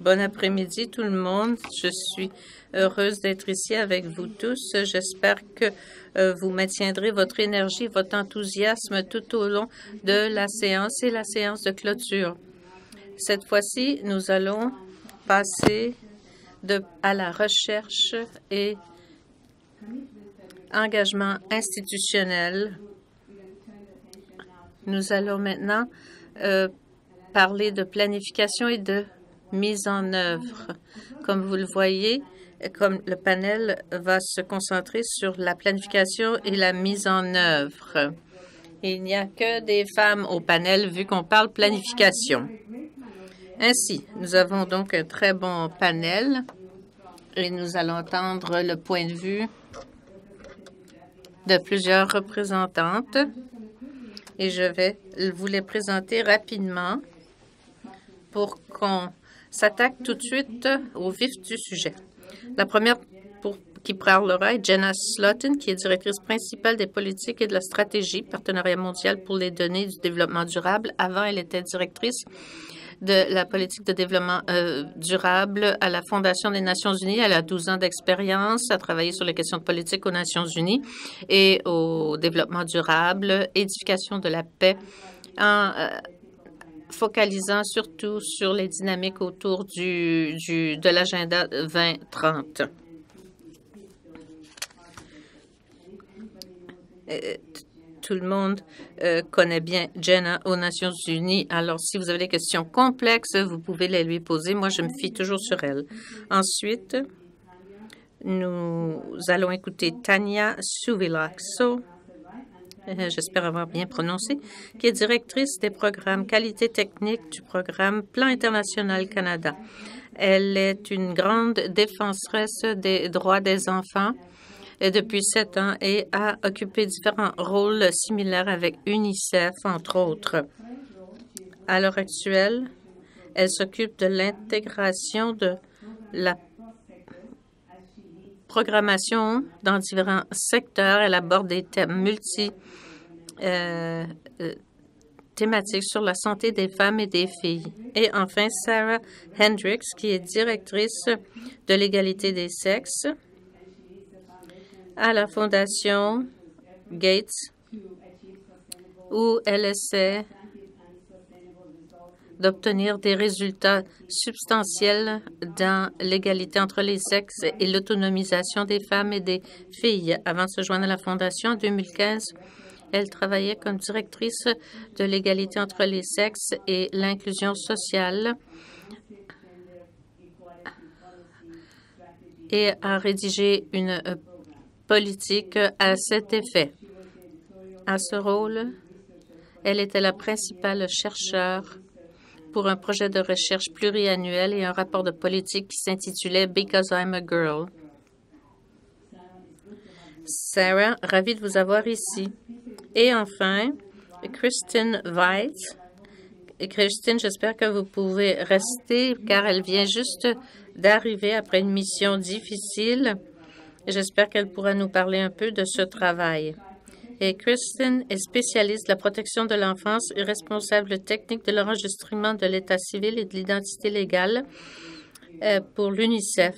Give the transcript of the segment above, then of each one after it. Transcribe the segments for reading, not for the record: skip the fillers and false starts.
Bon après-midi tout le monde. Je suis heureuse d'être ici avec vous tous. J'espère que vous maintiendrez votre énergie, votre enthousiasme tout au long de la séance et la séance de clôture. Cette fois-ci, nous allons passer à la recherche et engagement institutionnel. Nous allons maintenant parler de planification et de mise en œuvre. Comme vous le voyez, comme le panel va se concentrer sur la planification et la mise en œuvre. Il n'y a que des femmes au panel vu qu'on parle planification. Ainsi, nous avons donc un très bon panel et nous allons entendre le point de vue de plusieurs représentantes et je vais vous les présenter rapidement pour qu'on s'attaque tout de suite au vif du sujet. La première qui parlera est Jenna Slaughton, qui est directrice principale des politiques et de la stratégie Partenariat mondial pour les données et du développement durable. Avant, elle était directrice de la politique de développement durable à la Fondation des Nations unies. Elle a 12 ans d'expérience, a travaillé sur les questions de politique aux Nations unies et au développement durable, édification de la paix, en focalisant surtout sur les dynamiques autour de l'agenda 2030. Tout le monde connaît bien Jenna aux Nations unies. Alors, si vous avez des questions complexes, vous pouvez les lui poser. Moi, je me fie toujours sur elle. Ensuite, nous allons écouter Tanya Suvilakso, j'espère avoir bien prononcé, qui est directrice des programmes qualité technique du programme Plan international Canada. Elle est une grande défenseresse des droits des enfants depuis 7 ans et a occupé différents rôles similaires avec UNICEF, entre autres. À l'heure actuelle, elle s'occupe de l'intégration de la programmation dans différents secteurs. Elle aborde des thèmes thématiques sur la santé des femmes et des filles. Et enfin, Sarah Hendricks, qui est directrice de l'égalité des sexes à la Fondation Gates, où elle essaie d'obtenir des résultats substantiels dans l'égalité entre les sexes et l'autonomisation des femmes et des filles. Avant de se joindre à la Fondation, en 2015, elle travaillait comme directrice de l'égalité entre les sexes et l'inclusion sociale et a rédigé une politique à cet effet. À ce rôle, elle était la principale chercheure pour un projet de recherche pluriannuel et un rapport de politique qui s'intitulait Because I'm a Girl. Sarah, ravie de vous avoir ici. Et enfin, Kristen Veit. Et Kristen, j'espère que vous pouvez rester car elle vient juste d'arriver après une mission difficile. J'espère qu'elle pourra nous parler un peu de ce travail. Et Kristen est spécialiste de la protection de l'enfance et responsable technique de l'enregistrement de l'état civil et de l'identité légale pour l'UNICEF.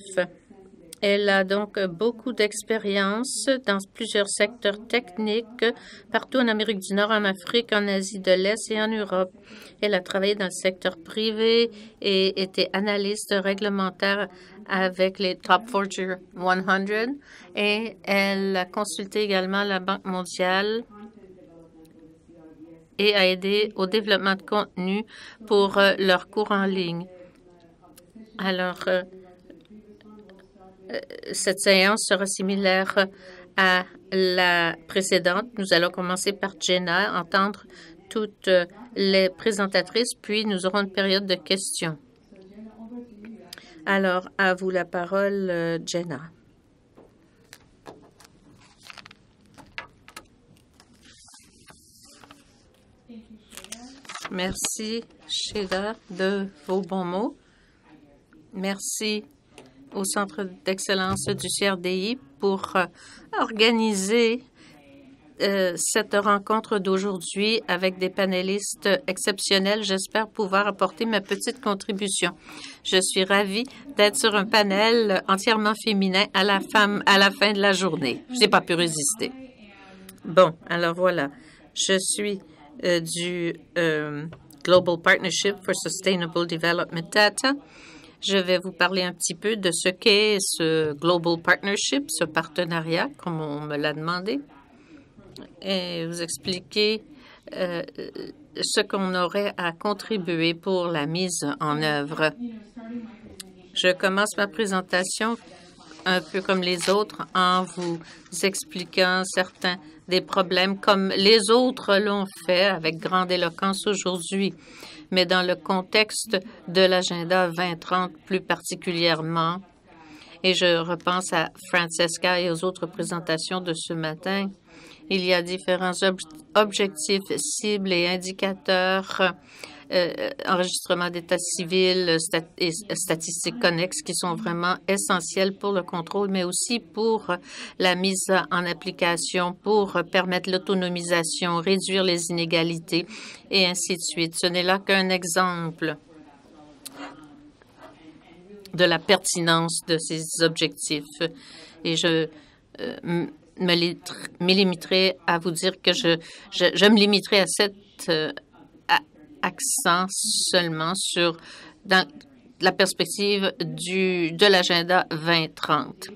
Elle a donc beaucoup d'expérience dans plusieurs secteurs techniques partout en Amérique du Nord, en Afrique, en Asie de l'Est et en Europe. Elle a travaillé dans le secteur privé et était analyste réglementaire avec les Top Fortune 100 et elle a consulté également la Banque mondiale et a aidé au développement de contenu pour leurs cours en ligne. Alors, cette séance sera similaire à la précédente. Nous allons commencer par Jenna, entendre toutes les présentatrices, puis nous aurons une période de questions. Alors, à vous la parole, Jenna. Merci, Sheila, de vos bons mots. Merci au Centre d'excellence du CRDI pour organiser cette rencontre d'aujourd'hui avec des panélistes exceptionnels. J'espère pouvoir apporter ma petite contribution. Je suis ravie d'être sur un panel entièrement féminin à la fin de la journée. Je n'ai pas pu résister. Bon, alors voilà. Je suis du Global Partnership for Sustainable Development Data. Je vais vous parler un petit peu de ce qu'est ce Global Partnership, ce partenariat, comme on me l'a demandé, et vous expliquer ce qu'on aurait à contribuer pour la mise en œuvre. Je commence ma présentation un peu comme les autres en vous expliquant certains des problèmes comme les autres l'ont fait avec grande éloquence aujourd'hui, mais dans le contexte de l'agenda 2030 plus particulièrement. Et je repense à Francesca et aux autres présentations de ce matin. Il y a différents objectifs, cibles et indicateurs, enregistrement d'état civil et statistiques connexes qui sont vraiment essentiels pour le contrôle, mais aussi pour la mise en application, pour permettre l'autonomisation, réduire les inégalités et ainsi de suite. Ce n'est là qu'un exemple de la pertinence de ces objectifs. Et je me limiterai à vous dire que je me limiterai à cet accent seulement sur dans la perspective de l'agenda 2030.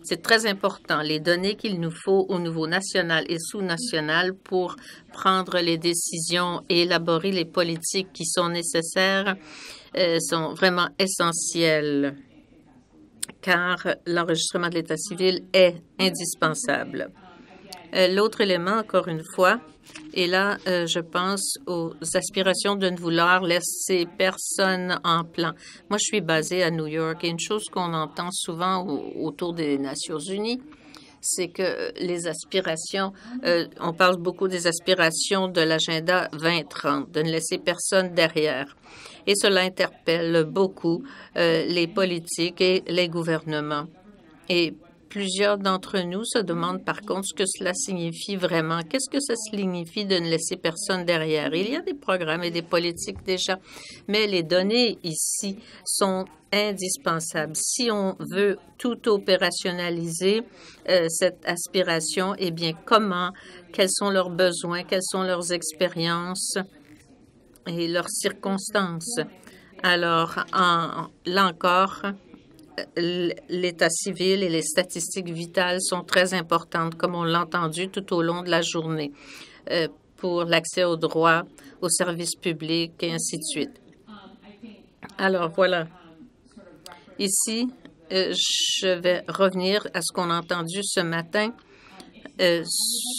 C'est très important, les données qu'il nous faut au niveau national et sous-national pour prendre les décisions et élaborer les politiques qui sont nécessaires sont vraiment essentielles, car l'enregistrement de l'état civil est indispensable. L'autre élément, encore une fois, et là, je pense aux aspirations de ne vouloir laisser personne en plan. Moi, je suis basée à New York et une chose qu'on entend souvent autour des Nations unies, c'est que les aspirations, on parle beaucoup des aspirations de l'agenda 2030, de ne laisser personne derrière. Et cela interpelle beaucoup les politiques et les gouvernements. Et plusieurs d'entre nous se demandent par contre ce que cela signifie vraiment. Qu'est-ce que ça signifie de ne laisser personne derrière? Il y a des programmes et des politiques déjà, mais les données ici sont indispensables. Si on veut tout opérationnaliser, cette aspiration, eh bien, comment, quels sont leurs besoins, quelles sont leurs expériences et leurs circonstances? Alors, là encore, l'état civil et les statistiques vitales sont très importantes, comme on l'a entendu tout au long de la journée, pour l'accès aux droits, aux services publics et ainsi de suite. Alors, voilà. Ici, je vais revenir à ce qu'on a entendu ce matin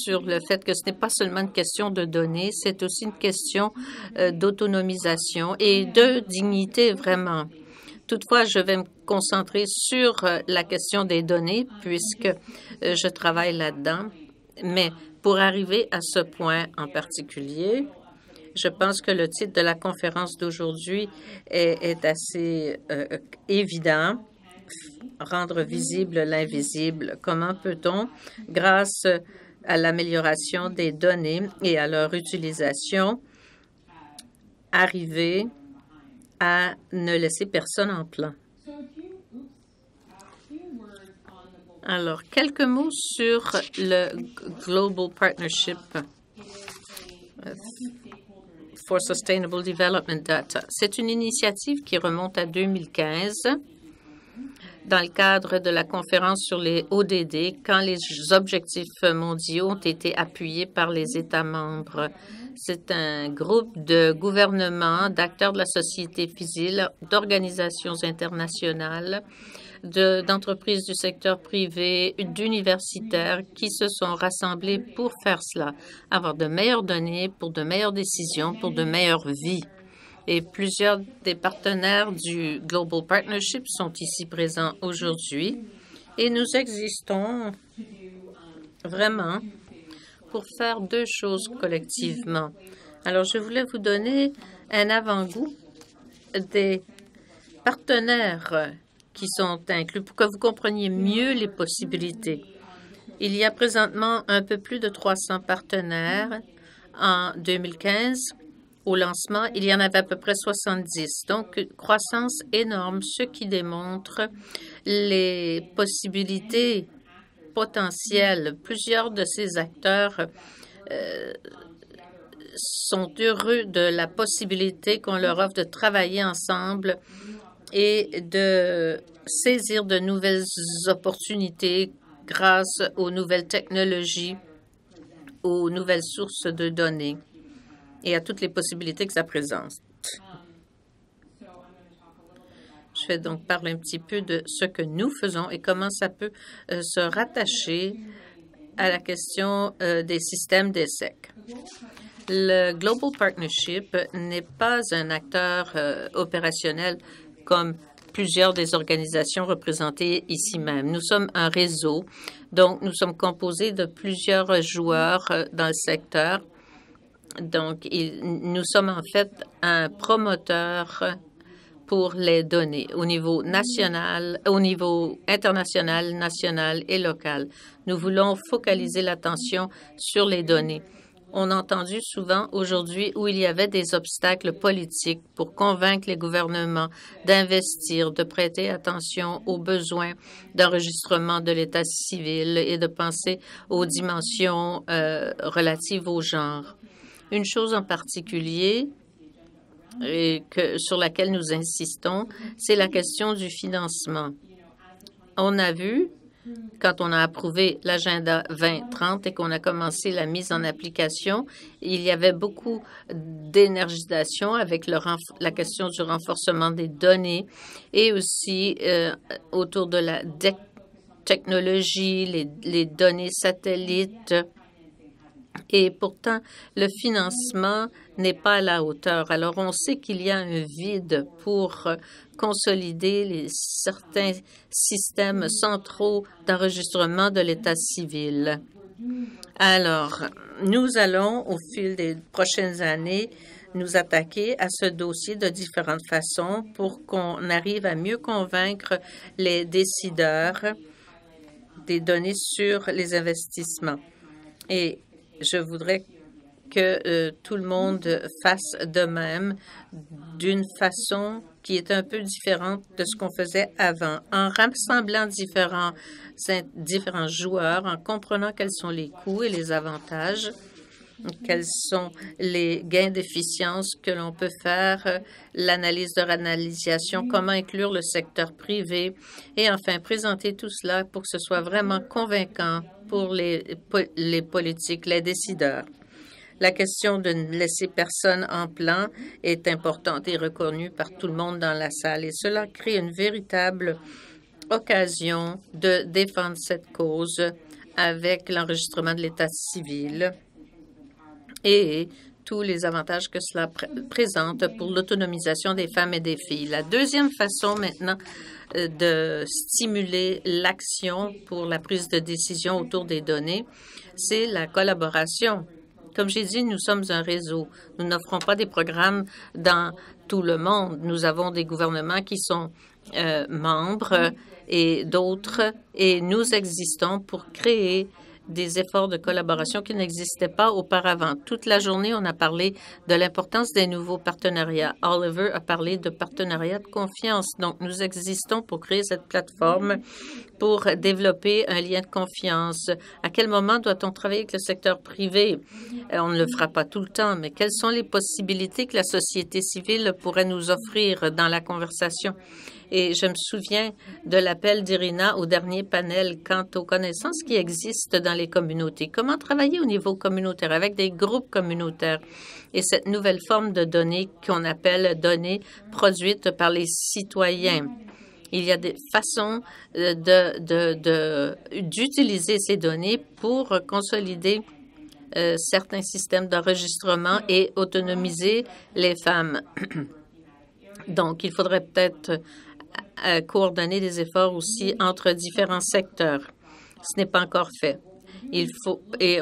sur le fait que ce n'est pas seulement une question de données, c'est aussi une question d'autonomisation et de dignité, vraiment. Toutefois, je vais me concentrer sur la question des données puisque je travaille là-dedans. Mais pour arriver à ce point en particulier, je pense que le titre de la conférence d'aujourd'hui est assez évident. Rendre visible l'invisible. Comment peut-on, grâce à l'amélioration des données et à leur utilisation, arriver à ne laisser personne en plan? Alors, quelques mots sur le Global Partnership for Sustainable Development Data. C'est une initiative qui remonte à 2015 dans le cadre de la conférence sur les ODD, quand les objectifs mondiaux ont été appuyés par les États membres. C'est un groupe de gouvernements, d'acteurs de la société civile, d'organisations internationales, d'entreprises du secteur privé, d'universitaires qui se sont rassemblés pour faire cela, avoir de meilleures données pour de meilleures décisions, pour de meilleures vies. Et plusieurs des partenaires du Global Partnership sont ici présents aujourd'hui. Et nous existons vraiment pour faire deux choses collectivement. Alors, je voulais vous donner un avant-goût des partenaires qui sont inclus pour que vous compreniez mieux les possibilités. Il y a présentement un peu plus de 300 partenaires. En 2015, au lancement, il y en avait à peu près 70. Donc, une croissance énorme, ce qui démontre les possibilités potentielles. Plusieurs de ces acteurs sont heureux de la possibilité qu'on leur offre de travailler ensemble et de saisir de nouvelles opportunités grâce aux nouvelles technologies, aux nouvelles sources de données et à toutes les possibilités que ça présente. Je vais donc parler un petit peu de ce que nous faisons et comment ça peut se rattacher à la question des systèmes d'ESSEC. Le Global Partnership n'est pas un acteur opérationnel comme plusieurs des organisations représentées ici même. Nous sommes un réseau, donc nous sommes composés de plusieurs joueurs dans le secteur. Donc, nous sommes en fait un promoteur pour les données au niveau national, au niveau international, national et local. Nous voulons focaliser l'attention sur les données. On a entendu souvent aujourd'hui où il y avait des obstacles politiques pour convaincre les gouvernements d'investir, de prêter attention aux besoins d'enregistrement de l'état civil et de penser aux dimensions relatives au genre. Une chose en particulier sur laquelle nous insistons, c'est la question du financement. On a vu, quand on a approuvé l'agenda 2030 et qu'on a commencé la mise en application, il y avait beaucoup d'énergisation avec la question du renforcement des données et aussi autour de la technologie, les données satellites. Et pourtant, le financement n'est pas à la hauteur. Alors, on sait qu'il y a un vide pour consolider certains systèmes centraux d'enregistrement de l'état civil. Alors, nous allons, au fil des prochaines années, nous attaquer à ce dossier de différentes façons pour qu'on arrive à mieux convaincre les décideurs des données sur les investissements. Et je voudrais que tout le monde fasse de même d'une façon qui est un peu différente de ce qu'on faisait avant, en rassemblant différents joueurs, en comprenant quels sont les coûts et les avantages, quels sont les gains d'efficience que l'on peut faire, l'analyse de ranalisation, comment inclure le secteur privé et enfin présenter tout cela pour que ce soit vraiment convaincant pour les politiques, les décideurs. La question de ne laisser personne en plan est importante et reconnue par tout le monde dans la salle et cela crée une véritable occasion de défendre cette cause avec l'enregistrement de l'état civil et tous les avantages que cela présente pour l'autonomisation des femmes et des filles. La deuxième façon maintenant de stimuler l'action pour la prise de décision autour des données, c'est la collaboration. Comme j'ai dit, nous sommes un réseau. Nous n'offrons pas des programmes dans tout le monde. Nous avons des gouvernements qui sont membres et d'autres, et nous existons pour créer des efforts de collaboration qui n'existaient pas auparavant. Toute la journée, on a parlé de l'importance des nouveaux partenariats. Oliver a parlé de partenariats de confiance. Donc, nous existons pour créer cette plateforme pour développer un lien de confiance. À quel moment doit-on travailler avec le secteur privé? On ne le fera pas tout le temps, mais quelles sont les possibilités que la société civile pourrait nous offrir dans la conversation? Et je me souviens de l'appel d'Irina au dernier panel quant aux connaissances qui existent dans les communautés. Comment travailler au niveau communautaire avec des groupes communautaires et cette nouvelle forme de données qu'on appelle données produites par les citoyens. Il y a des façons d'utiliser ces données pour consolider certains systèmes d'enregistrement et autonomiser les femmes. Donc, il faudrait peut-être coordonner des efforts aussi entre différents secteurs. Ce n'est pas encore fait. Et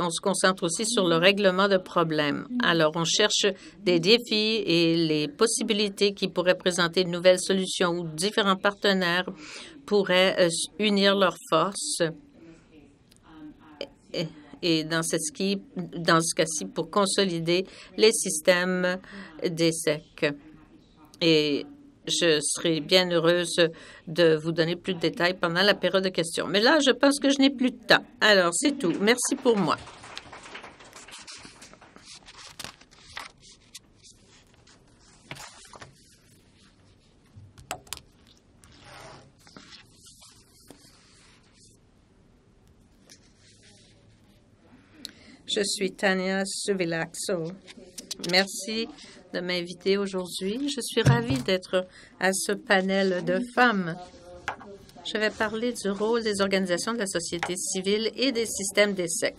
on se concentre aussi sur le règlement de problèmes. Alors, on cherche des défis et les possibilités qui pourraient présenter de nouvelles solutions où différents partenaires pourraient unir leurs forces et dans ce cas-ci, pour consolider les systèmes d'ESSEC. Et je serai bien heureuse de vous donner plus de détails pendant la période de questions. Mais là, je pense que je n'ai plus de temps. Alors, c'est tout. Merci pour moi. Je suis Tania Suvilaxo. Merci de m'inviter aujourd'hui. Je suis ravie d'être à ce panel de femmes. Je vais parler du rôle des organisations de la société civile et des systèmes d'ESSEC.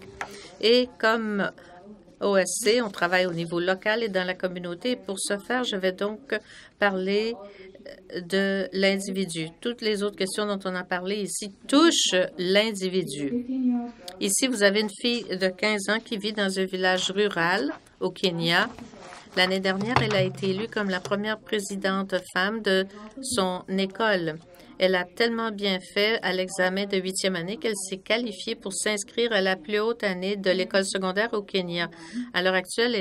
Et comme OSC, on travaille au niveau local et dans la communauté. Pour ce faire, je vais donc parler de l'individu. Toutes les autres questions dont on a parlé ici touchent l'individu. Ici, vous avez une fille de 15 ans qui vit dans un village rural au Kenya. L'année dernière, elle a été élue comme la première présidente femme de son école. Elle a tellement bien fait à l'examen de 8e année qu'elle s'est qualifiée pour s'inscrire à la plus haute année de l'école secondaire au Kenya. À l'heure actuelle,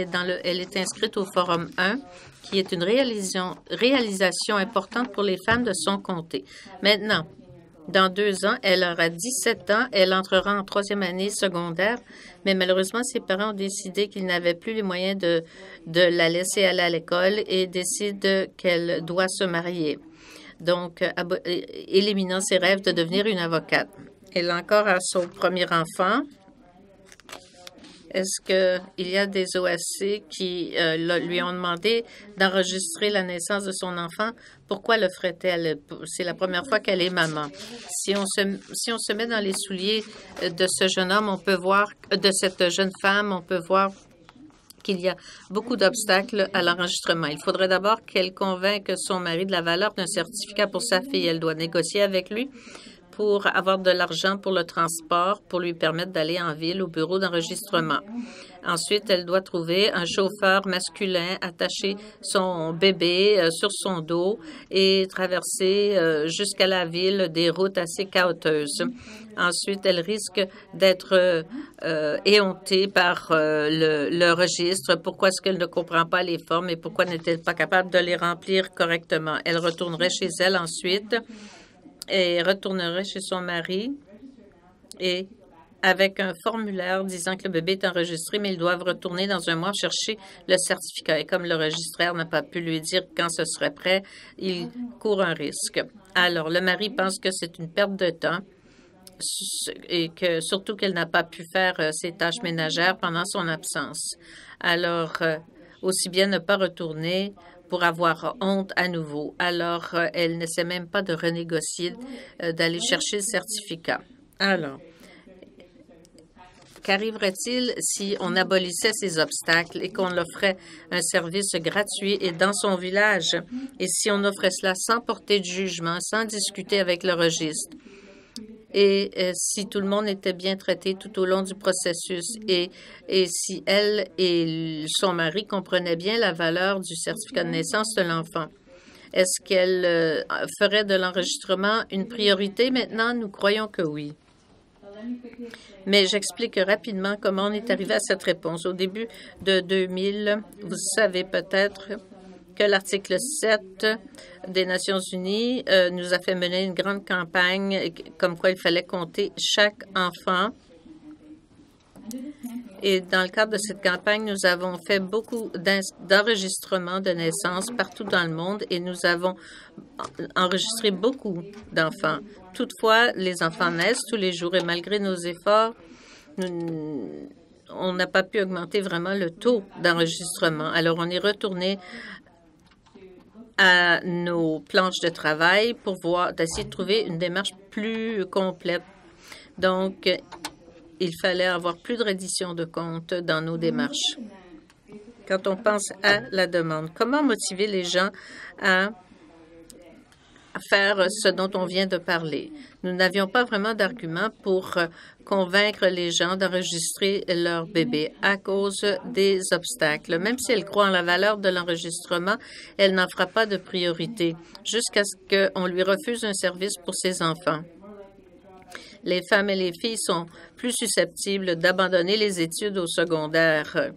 elle est inscrite au Forum 1, qui est une réalisation importante pour les femmes de son comté. Maintenant, dans 2 ans, elle aura 17 ans. Elle entrera en 3e année secondaire, mais malheureusement, ses parents ont décidé qu'ils n'avaient plus les moyens de la laisser aller à l'école et décident qu'elle doit se marier. Donc, éliminant ses rêves de devenir une avocate. Elle a encore son premier enfant. Est-ce qu'il y a des OSC qui lui ont demandé d'enregistrer la naissance de son enfant? Pourquoi le ferait-elle? C'est la première fois qu'elle est maman. Si on se met dans les souliers de ce jeune homme, on peut voir, de cette jeune femme, on peut voir qu'il y a beaucoup d'obstacles à l'enregistrement. Il faudrait d'abord qu'elle convainque son mari de la valeur d'un certificat pour sa fille. Elle doit négocier avec lui pour avoir de l'argent pour le transport, pour lui permettre d'aller en ville au bureau d'enregistrement. Ensuite, elle doit trouver un chauffeur masculin, attacher son bébé sur son dos et traverser jusqu'à la ville des routes assez chaotiques. Ensuite, elle risque d'être éhontée par le registre. Pourquoi est-ce qu'elle ne comprend pas les formes et pourquoi n'est-elle pas capable de les remplir correctement? Elle retournerait chez elle ensuite et retournerait chez son mari et avec un formulaire disant que le bébé est enregistré, mais ils doivent retourner dans un mois chercher le certificat. Et comme le registraire n'a pas pu lui dire quand ce serait prêt, il court un risque. Alors, le mari pense que c'est une perte de temps et que surtout qu'elle n'a pas pu faire ses tâches ménagères pendant son absence. Alors, aussi bien ne pas retourner pour avoir honte à nouveau. Alors, elle n'essaie même pas de renégocier, d'aller chercher le certificat. Alors, qu'arriverait-il si on abolissait ces obstacles et qu'on offrait un service gratuit et dans son village? Et si on offrait cela sans porter de jugement, sans discuter avec le registre? Et si tout le monde était bien traité tout au long du processus et si elle et son mari comprenaient bien la valeur du certificat de naissance de l'enfant, est-ce qu'elle ferait de l'enregistrement une priorité maintenant? Nous croyons que oui. Mais j'explique rapidement comment on est arrivé à cette réponse. Au début de 2000, vous savez peut-être que l'article 7 des Nations unies nous a fait mener une grande campagne comme quoi il fallait compter chaque enfant. Et dans le cadre de cette campagne, nous avons fait beaucoup d'enregistrements de naissance partout dans le monde et nous avons enregistré beaucoup d'enfants. Toutefois, les enfants naissent tous les jours et malgré nos efforts, on n'a pas pu augmenter vraiment le taux d'enregistrement. Alors, on est retourné à nos planches de travail pour d'essayer de trouver une démarche plus complète. Donc, il fallait avoir plus de reddition de comptes dans nos démarches. Quand on pense à la demande, comment motiver les gens à faire ce dont on vient de parler? Nous n'avions pas vraiment d'argument pour convaincre les gens d'enregistrer leur bébé à cause des obstacles. Même si elle croit en la valeur de l'enregistrement, elle n'en fera pas de priorité jusqu'à ce qu'on lui refuse un service pour ses enfants. Les femmes et les filles sont plus susceptibles d'abandonner les études au secondaire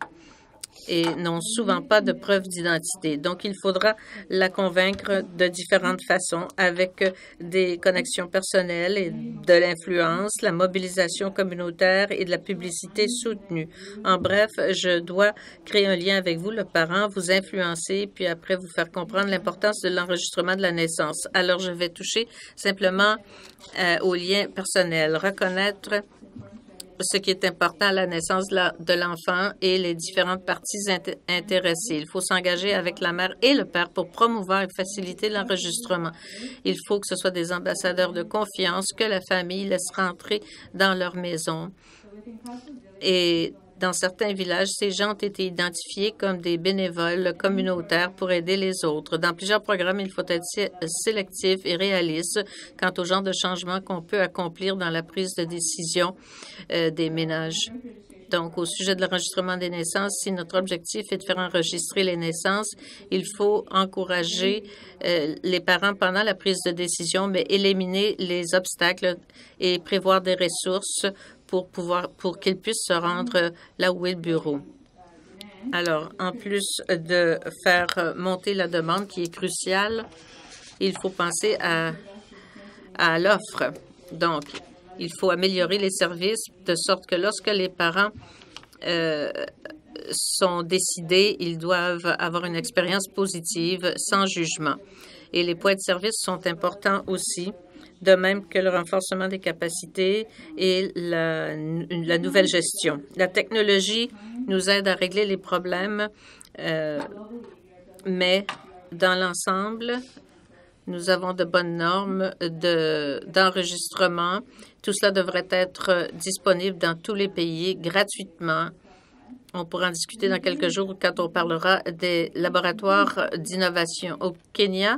et n'ont souvent pas de preuve d'identité. Donc, il faudra la convaincre de différentes façons avec des connexions personnelles et de l'influence, la mobilisation communautaire et de la publicité soutenue. En bref, je dois créer un lien avec vous, le parent, vous influencer, puis après vous faire comprendre l'importance de l'enregistrement de la naissance. Alors, je vais toucher simplement au lien personnel, reconnaître ce qui est important à la naissance de l'enfant et les différentes parties intéressées. Il faut s'engager avec la mère et le père pour promouvoir et faciliter l'enregistrement. Il faut que ce soit des ambassadeurs de confiance que la famille laisse rentrer dans leur maison. Et dans certains villages, ces gens ont été identifiés comme des bénévoles communautaires pour aider les autres. Dans plusieurs programmes, il faut être sélectif et réaliste quant au genre de changement qu'on peut accomplir dans la prise de décision des ménages. Donc, au sujet de l'enregistrement des naissances, si notre objectif est de faire enregistrer les naissances, il faut encourager les parents pendant la prise de décision, mais éliminer les obstacles et prévoir des ressources pour qu'ils puissent se rendre là où est le bureau. Alors, en plus de faire monter la demande qui est cruciale, il faut penser à l'offre. Donc, il faut améliorer les services de sorte que lorsque les parents sont décidés, ils doivent avoir une expérience positive sans jugement. Et les points de service sont importants aussi, de même que le renforcement des capacités et la nouvelle gestion. La technologie nous aide à régler les problèmes, mais dans l'ensemble, nous avons de bonnes normes d'enregistrement. Tout cela devrait être disponible dans tous les pays gratuitement. On pourra en discuter dans quelques jours quand on parlera des laboratoires d'innovation. Au Kenya,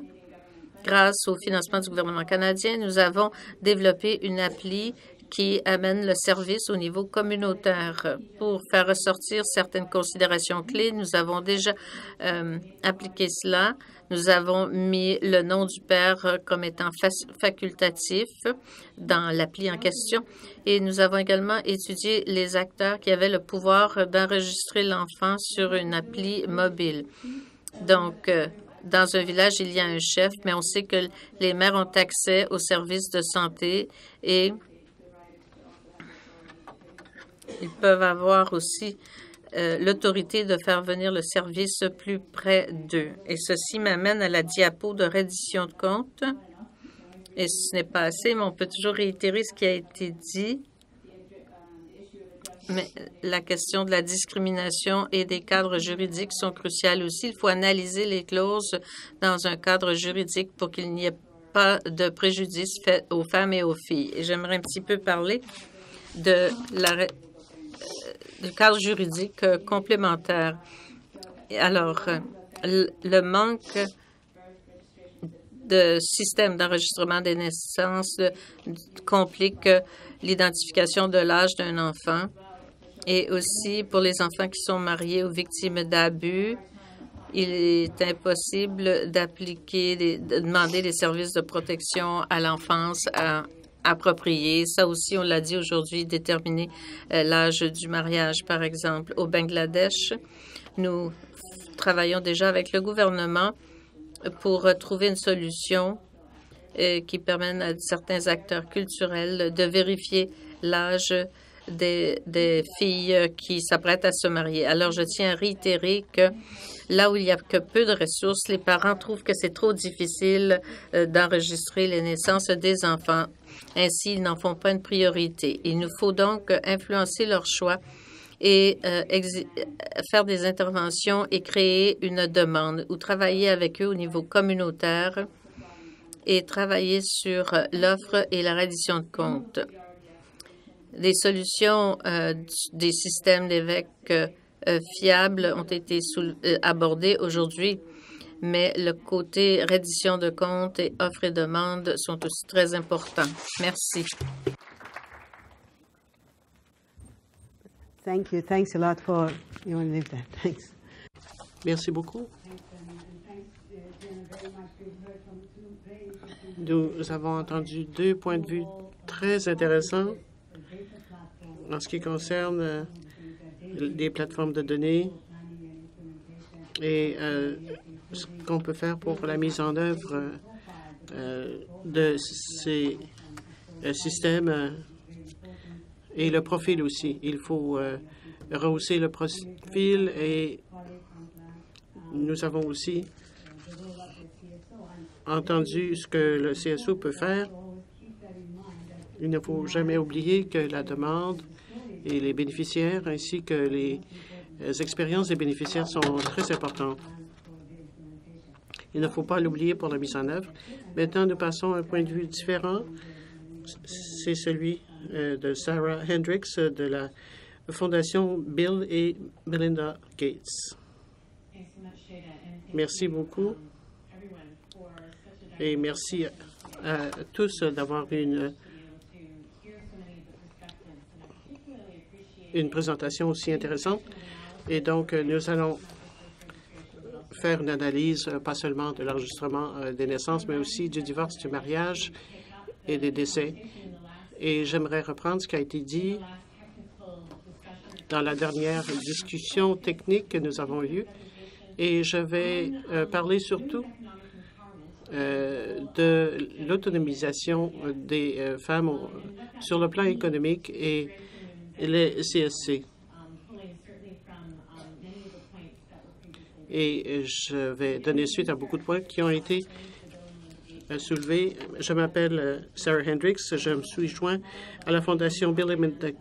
grâce au financement du gouvernement canadien, nous avons développé une appli qui amène le service au niveau communautaire. Pour faire ressortir certaines considérations clés, nous avons déjà appliqué cela. Nous avons mis le nom du père comme étant facultatif dans l'appli en question et nous avons également étudié les acteurs qui avaient le pouvoir d'enregistrer l'enfant sur une appli mobile. Donc, dans un village, il y a un chef, mais on sait que les maires ont accès aux services de santé et ils peuvent avoir aussi l'autorité de faire venir le service plus près d'eux. Et ceci m'amène à la diapo de reddition de compte. Et ce n'est pas assez, mais on peut toujours réitérer ce qui a été dit. Mais la question de la discrimination et des cadres juridiques sont cruciales aussi. Il faut analyser les clauses dans un cadre juridique pour qu'il n'y ait pas de préjudice fait aux femmes et aux filles. Et j'aimerais un petit peu parler de du cadre juridique complémentaire. Alors, le manque de système d'enregistrement des naissances complique l'identification de l'âge d'un enfant et aussi pour les enfants qui sont mariés ou victimes d'abus, il est impossible de demander des services de protection à l'enfance approprié. Ça aussi, on l'a dit aujourd'hui, déterminer l'âge du mariage, par exemple. Au Bangladesh, nous travaillons déjà avec le gouvernement pour trouver une solution qui permette à certains acteurs culturels de vérifier l'âge des filles qui s'apprêtent à se marier. Alors, je tiens à réitérer que là où il n'y a que peu de ressources, les parents trouvent que c'est trop difficile d'enregistrer les naissances des enfants. Ainsi, ils n'en font pas une priorité. Il nous faut donc influencer leur choix et faire des interventions et créer une demande ou travailler avec eux au niveau communautaire et travailler sur l'offre et la reddition de comptes. Des solutions des systèmes d'évêques fiables ont été abordées aujourd'hui, mais le côté reddition de comptes et offre et demande sont aussi très importants. Merci. Thank you. Thanks a lot for you want to leave that. Thanks. Merci beaucoup. Nous avons entendu deux points de vue très très intéressant en ce qui concerne les plateformes de données et ce qu'on peut faire pour la mise en œuvre de ces systèmes et le profil aussi. Il faut rehausser le profil et nous avons aussi entendu ce que le CSO peut faire. Il ne faut jamais oublier que la demande et les bénéficiaires ainsi que les expériences des bénéficiaires sont très importantes. Il ne faut pas l'oublier pour la mise en œuvre. Maintenant, nous passons à un point de vue différent. C'est celui de Sarah Hendricks de la Fondation Bill et Melinda Gates. Merci beaucoup et merci à tous d'avoir une présentation aussi intéressante. Et donc, nous allons faire une analyse, pas seulement de l'enregistrement des naissances, mais aussi du divorce, du mariage et des décès. Et j'aimerais reprendre ce qui a été dit dans la dernière discussion technique que nous avons eue. Et je vais parler surtout de l'autonomisation des femmes sur le plan économique et les CSC. Et je vais donner suite à beaucoup de points qui ont été soulevés. Je m'appelle Sarah Hendricks. Je me suis joint à la Fondation Bill et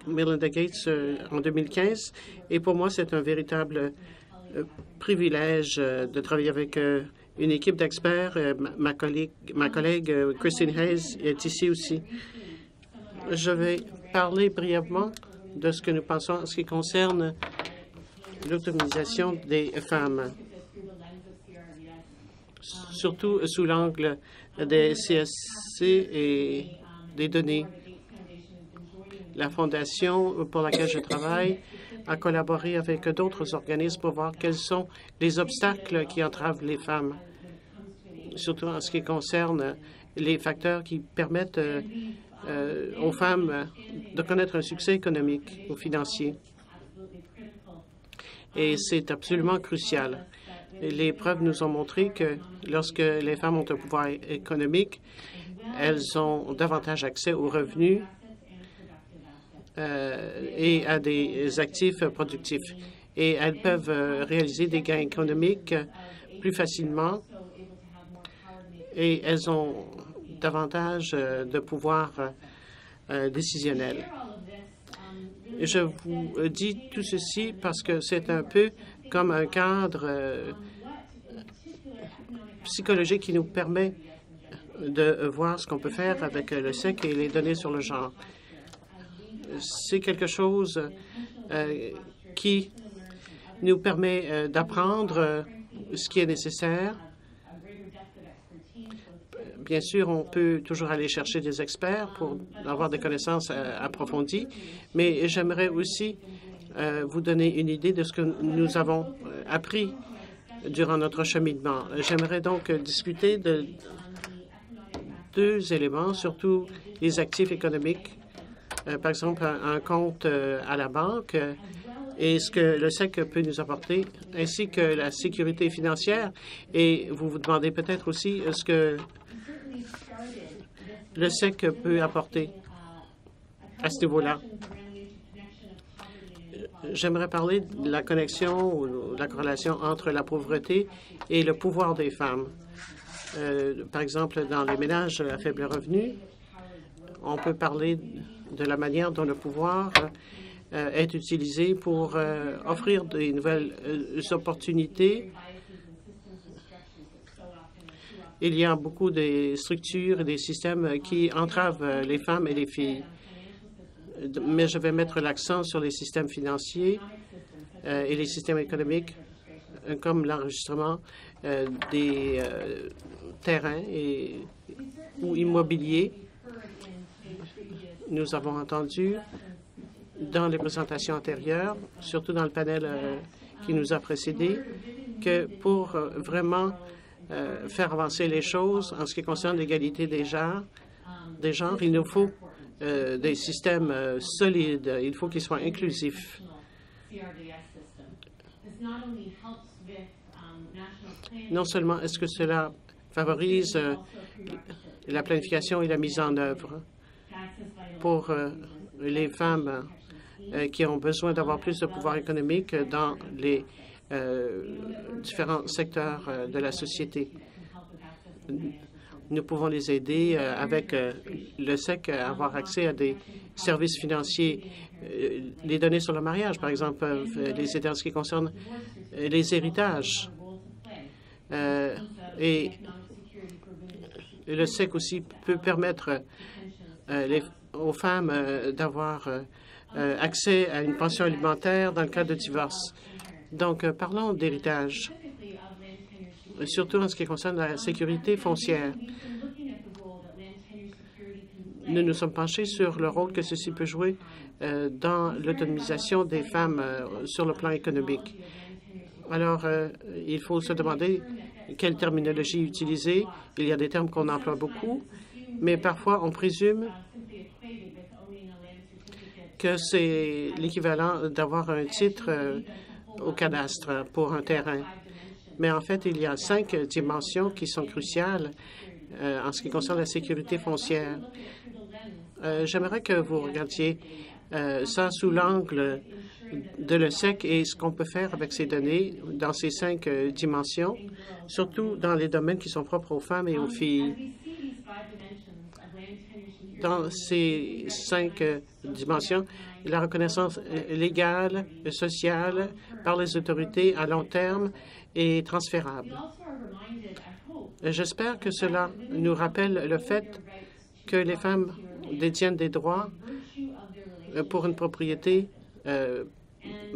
Melinda Gates en 2015. Et pour moi, c'est un véritable privilège de travailler avec une équipe d'experts. Ma collègue Christine Hayes est ici aussi. Je vais parler brièvement de ce que nous pensons en ce qui concerne l'autonomisation des femmes, surtout sous l'angle des CSC et des données. La fondation pour laquelle je travaille a collaboré avec d'autres organismes pour voir quels sont les obstacles qui entravent les femmes, surtout en ce qui concerne les facteurs qui permettent aux femmes de connaître un succès économique ou financier. Et c'est absolument crucial. Les preuves nous ont montré que lorsque les femmes ont un pouvoir économique, elles ont davantage accès aux revenus et à des actifs productifs. Et elles peuvent réaliser des gains économiques plus facilement et elles ont davantage de pouvoir décisionnel. Je vous dis tout ceci parce que c'est un peu comme un cadre psychologique qui nous permet de voir ce qu'on peut faire avec le SEC et les données sur le genre. C'est quelque chose qui nous permet d'apprendre ce qui est nécessaire. Bien sûr, on peut toujours aller chercher des experts pour avoir des connaissances approfondies, mais j'aimerais aussi vous donner une idée de ce que nous avons appris durant notre cheminement. J'aimerais donc discuter de deux éléments, surtout les actifs économiques, par exemple un compte à la banque et ce que le SEC peut nous apporter, ainsi que la sécurité financière. Et vous vous demandez peut-être aussi ce que le SEC peut apporter à ce niveau-là. J'aimerais parler de la connexion ou la corrélation entre la pauvreté et le pouvoir des femmes. Par exemple, dans les ménages à faible revenu, on peut parler de la manière dont le pouvoir est utilisé pour offrir des nouvelles opportunités. Il y a beaucoup de structures et des systèmes qui entravent les femmes et les filles. Mais je vais mettre l'accent sur les systèmes financiers et les systèmes économiques, comme l'enregistrement des terrains ou immobiliers. Nous avons entendu dans les présentations antérieures, surtout dans le panel qui nous a précédés, que pour vraiment faire avancer les choses en ce qui concerne l'égalité des genres, il nous faut des systèmes solides. Il faut qu'ils soient inclusifs. Non seulement est-ce que cela favorise la planification et la mise en œuvre pour les femmes qui ont besoin d'avoir plus de pouvoir économique dans les différents secteurs de la société. Nous pouvons les aider avec le SEC à avoir accès à des services financiers, les données sur le mariage, par exemple, les aider en ce qui concerne les héritages. Et le SEC aussi peut permettre aux femmes d'avoir accès à une pension alimentaire dans le cas de divorce. Donc, parlons d'héritage, surtout en ce qui concerne la sécurité foncière. Nous nous sommes penchés sur le rôle que ceci peut jouer dans l'autonomisation des femmes sur le plan économique. Alors, il faut se demander quelle terminologie utiliser. Il y a des termes qu'on emploie beaucoup, mais parfois on présume que c'est l'équivalent d'avoir un titre au cadastre pour un terrain. Mais en fait, il y a 5 dimensions qui sont cruciales en ce qui concerne la sécurité foncière. J'aimerais que vous regardiez ça sous l'angle de le SEC et ce qu'on peut faire avec ces données dans ces 5 dimensions, surtout dans les domaines qui sont propres aux femmes et aux filles. Dans ces 5 dimensions, la reconnaissance légale, sociale par les autorités à long terme est transférable. J'espère que cela nous rappelle le fait que les femmes détiennent des droits pour une propriété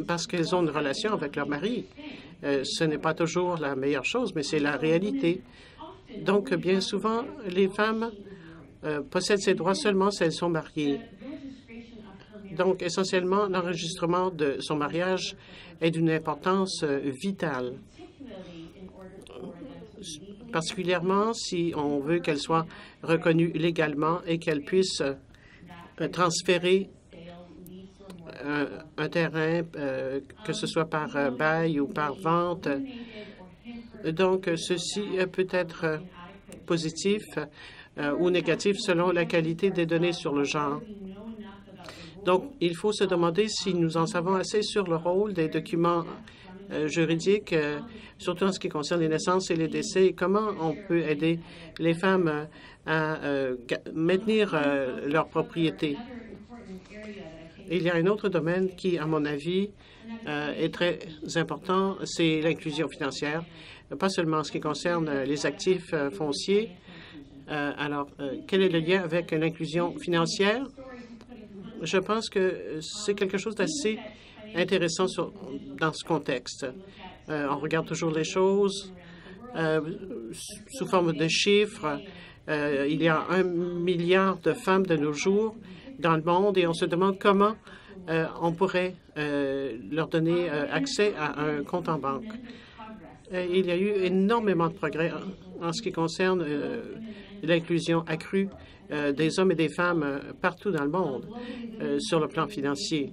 parce qu'elles ont une relation avec leur mari. Ce n'est pas toujours la meilleure chose, mais c'est la réalité. Donc, bien souvent, les femmes possèdent ces droits seulement si elles sont mariées. Donc, essentiellement, l'enregistrement de son mariage est d'une importance vitale, particulièrement si on veut qu'elle soit reconnue légalement et qu'elle puisse transférer un terrain, que ce soit par bail ou par vente. Donc, ceci peut être positif ou négatif selon la qualité des données sur le genre. Donc, il faut se demander si nous en savons assez sur le rôle des documents juridiques, surtout en ce qui concerne les naissances et les décès, et comment on peut aider les femmes à maintenir leur propriété. Il y a un autre domaine qui, à mon avis, est très important, c'est l'inclusion financière, pas seulement en ce qui concerne les actifs fonciers. Alors, quel est le lien avec l'inclusion financière? Je pense que c'est quelque chose d'assez intéressant dans ce contexte. On regarde toujours les choses sous forme de chiffres. Il y a 1 milliard de femmes de nos jours dans le monde et on se demande comment on pourrait leur donner accès à un compte en banque. Il y a eu énormément de progrès en ce qui concerne l'inclusion accrue des hommes et des femmes partout dans le monde sur le plan financier.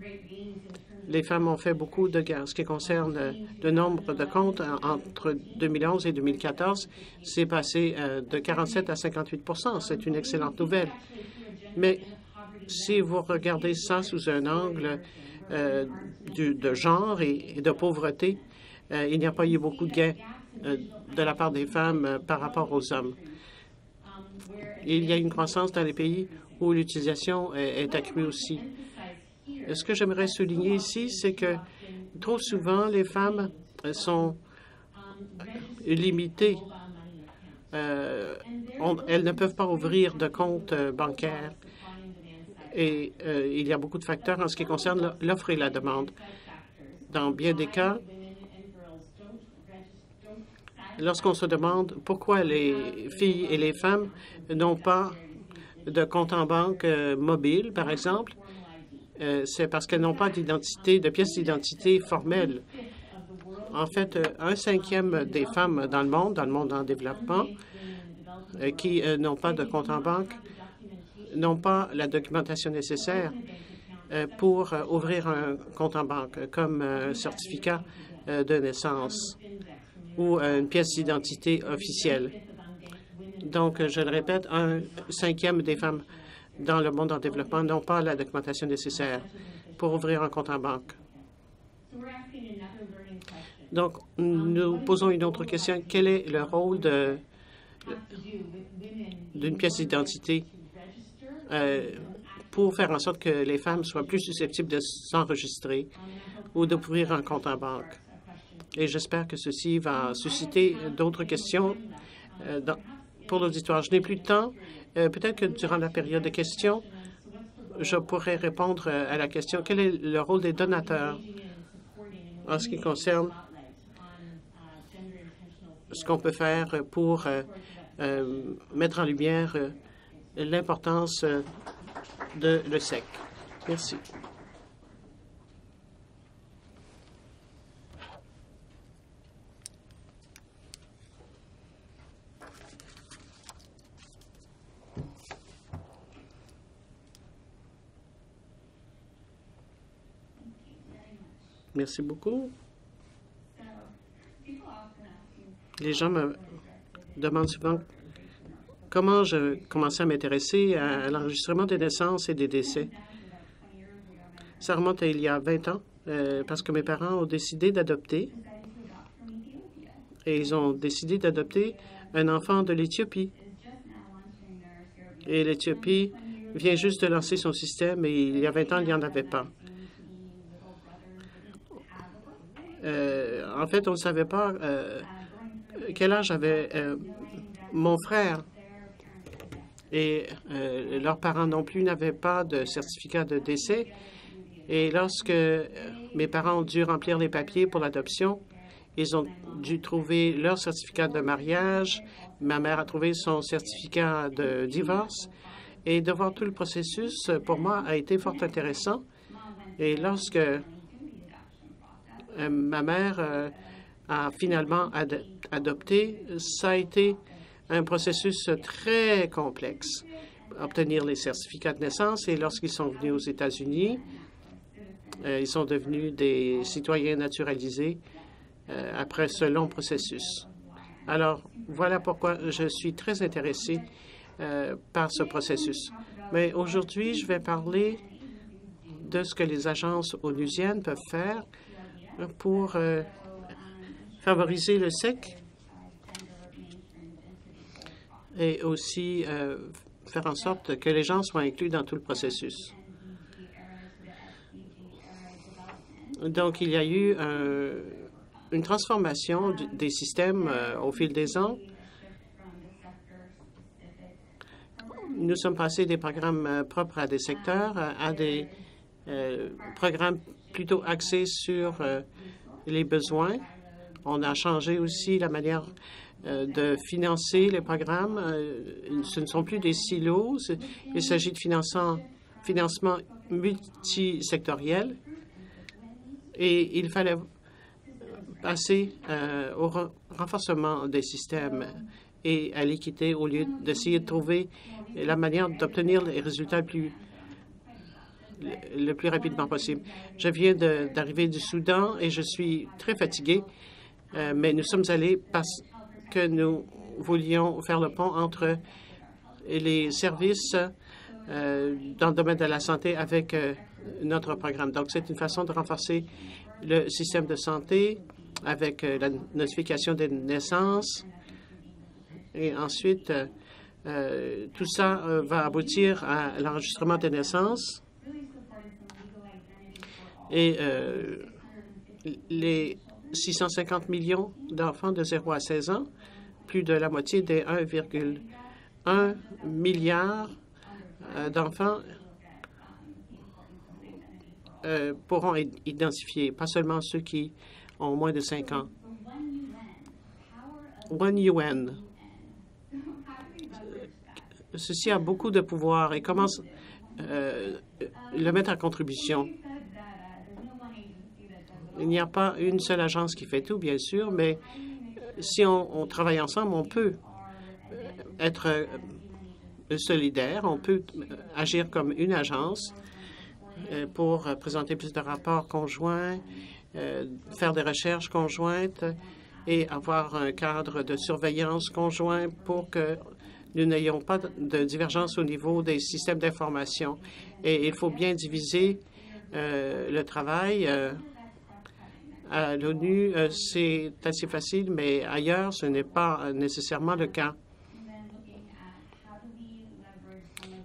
Les femmes ont fait beaucoup de gains. En ce qui concerne le nombre de comptes entre 2011 et 2014, c'est passé de 47 à 58 %. C'est une excellente nouvelle. Mais si vous regardez ça sous un angle de genre et de pauvreté, il n'y a pas eu beaucoup de gains de la part des femmes par rapport aux hommes. Il y a une croissance dans les pays où l'utilisation est accrue aussi. Ce que j'aimerais souligner ici, c'est que trop souvent, les femmes sont limitées. Elles ne peuvent pas ouvrir de compte bancaire. Et il y a beaucoup de facteurs en ce qui concerne l'offre et la demande. Dans bien des cas, lorsqu'on se demande pourquoi les filles et les femmes n'ont pas de compte en banque mobile, par exemple, c'est parce qu'elles n'ont pas de pièce d'identité formelle. En fait, 1/5 des femmes dans le monde en développement, qui n'ont pas de compte en banque, n'ont pas la documentation nécessaire pour ouvrir un compte en banque, comme un certificat de naissance ou une pièce d'identité officielle. Donc, je le répète, 1/5 des femmes dans le monde en développement n'ont pas la documentation nécessaire pour ouvrir un compte en banque. Donc, nous posons une autre question. Quel est le rôle d'une pièce d'identité pour faire en sorte que les femmes soient plus susceptibles de s'enregistrer ou d'ouvrir un compte en banque? Et j'espère que ceci va susciter d'autres questions pour l'auditoire. Je n'ai plus de temps. Peut-être que durant la période de questions, je pourrais répondre à la question. Quel est le rôle des donateurs en ce qui concerne ce qu'on peut faire pour mettre en lumière l'importance de l'ESSEC? Merci. Merci beaucoup. Les gens me demandent souvent comment je commençais à m'intéresser à l'enregistrement des naissances et des décès. Ça remonte à il y a 20 ans, parce que mes parents ont décidé d'adopter. Et ils ont décidé d'adopter un enfant de l'Éthiopie. Et l'Éthiopie vient juste de lancer son système et il y a 20 ans, il n'y en avait pas. En fait, on ne savait pas quel âge avait mon frère. Et leurs parents non plus n'avaient pas de certificat de décès. Et lorsque mes parents ont dû remplir les papiers pour l'adoption, ils ont dû trouver leur certificat de mariage. Ma mère a trouvé son certificat de divorce. Et de voir tout le processus, pour moi, a été fort intéressant. Et lorsque ma mère a finalement adopté, ça a été un processus très complexe. Obtenir les certificats de naissance et lorsqu'ils sont venus aux États-Unis, ils sont devenus des citoyens naturalisés après ce long processus. Alors, voilà pourquoi je suis très intéressée par ce processus. Mais aujourd'hui, je vais parler de ce que les agences onusiennes peuvent faire pour favoriser le SEC et aussi faire en sorte que les gens soient inclus dans tout le processus. Donc, il y a eu une transformation des systèmes au fil des ans. Nous sommes passés des programmes propres à des secteurs à des programmes plutôt axés sur les besoins. On a changé aussi la manière de financer les programmes. Ce ne sont plus des silos. Il s'agit de financement multisectoriel. Et il fallait passer au renforcement des systèmes et à l'équité au lieu d'essayer de trouver la manière d'obtenir les résultats le plus rapidement possible. Je viens d'arriver du Soudan et je suis très fatiguée, mais nous sommes allés parce que nous voulions faire le pont entre les services dans le domaine de la santé avec notre programme. Donc, c'est une façon de renforcer le système de santé avec la notification des naissances. Et ensuite, tout ça va aboutir à l'enregistrement des naissances. Et les 650 millions d'enfants de 0 à 16 ans, plus de la moitié des 1,1 milliard d'enfants pourront être identifiés, pas seulement ceux qui ont moins de 5 ans. One UN. Ceci a beaucoup de pouvoir et comment le mettre à contribution. Il n'y a pas une seule agence qui fait tout, bien sûr, mais si on travaille ensemble, on peut être solidaire. On peut agir comme une agence pour présenter plus de rapports conjoints, faire des recherches conjointes et avoir un cadre de surveillance conjoint pour que nous n'ayons pas de divergence au niveau des systèmes d'information. Et il faut bien diviser le travail. À l'ONU, c'est assez facile, mais ailleurs, ce n'est pas nécessairement le cas.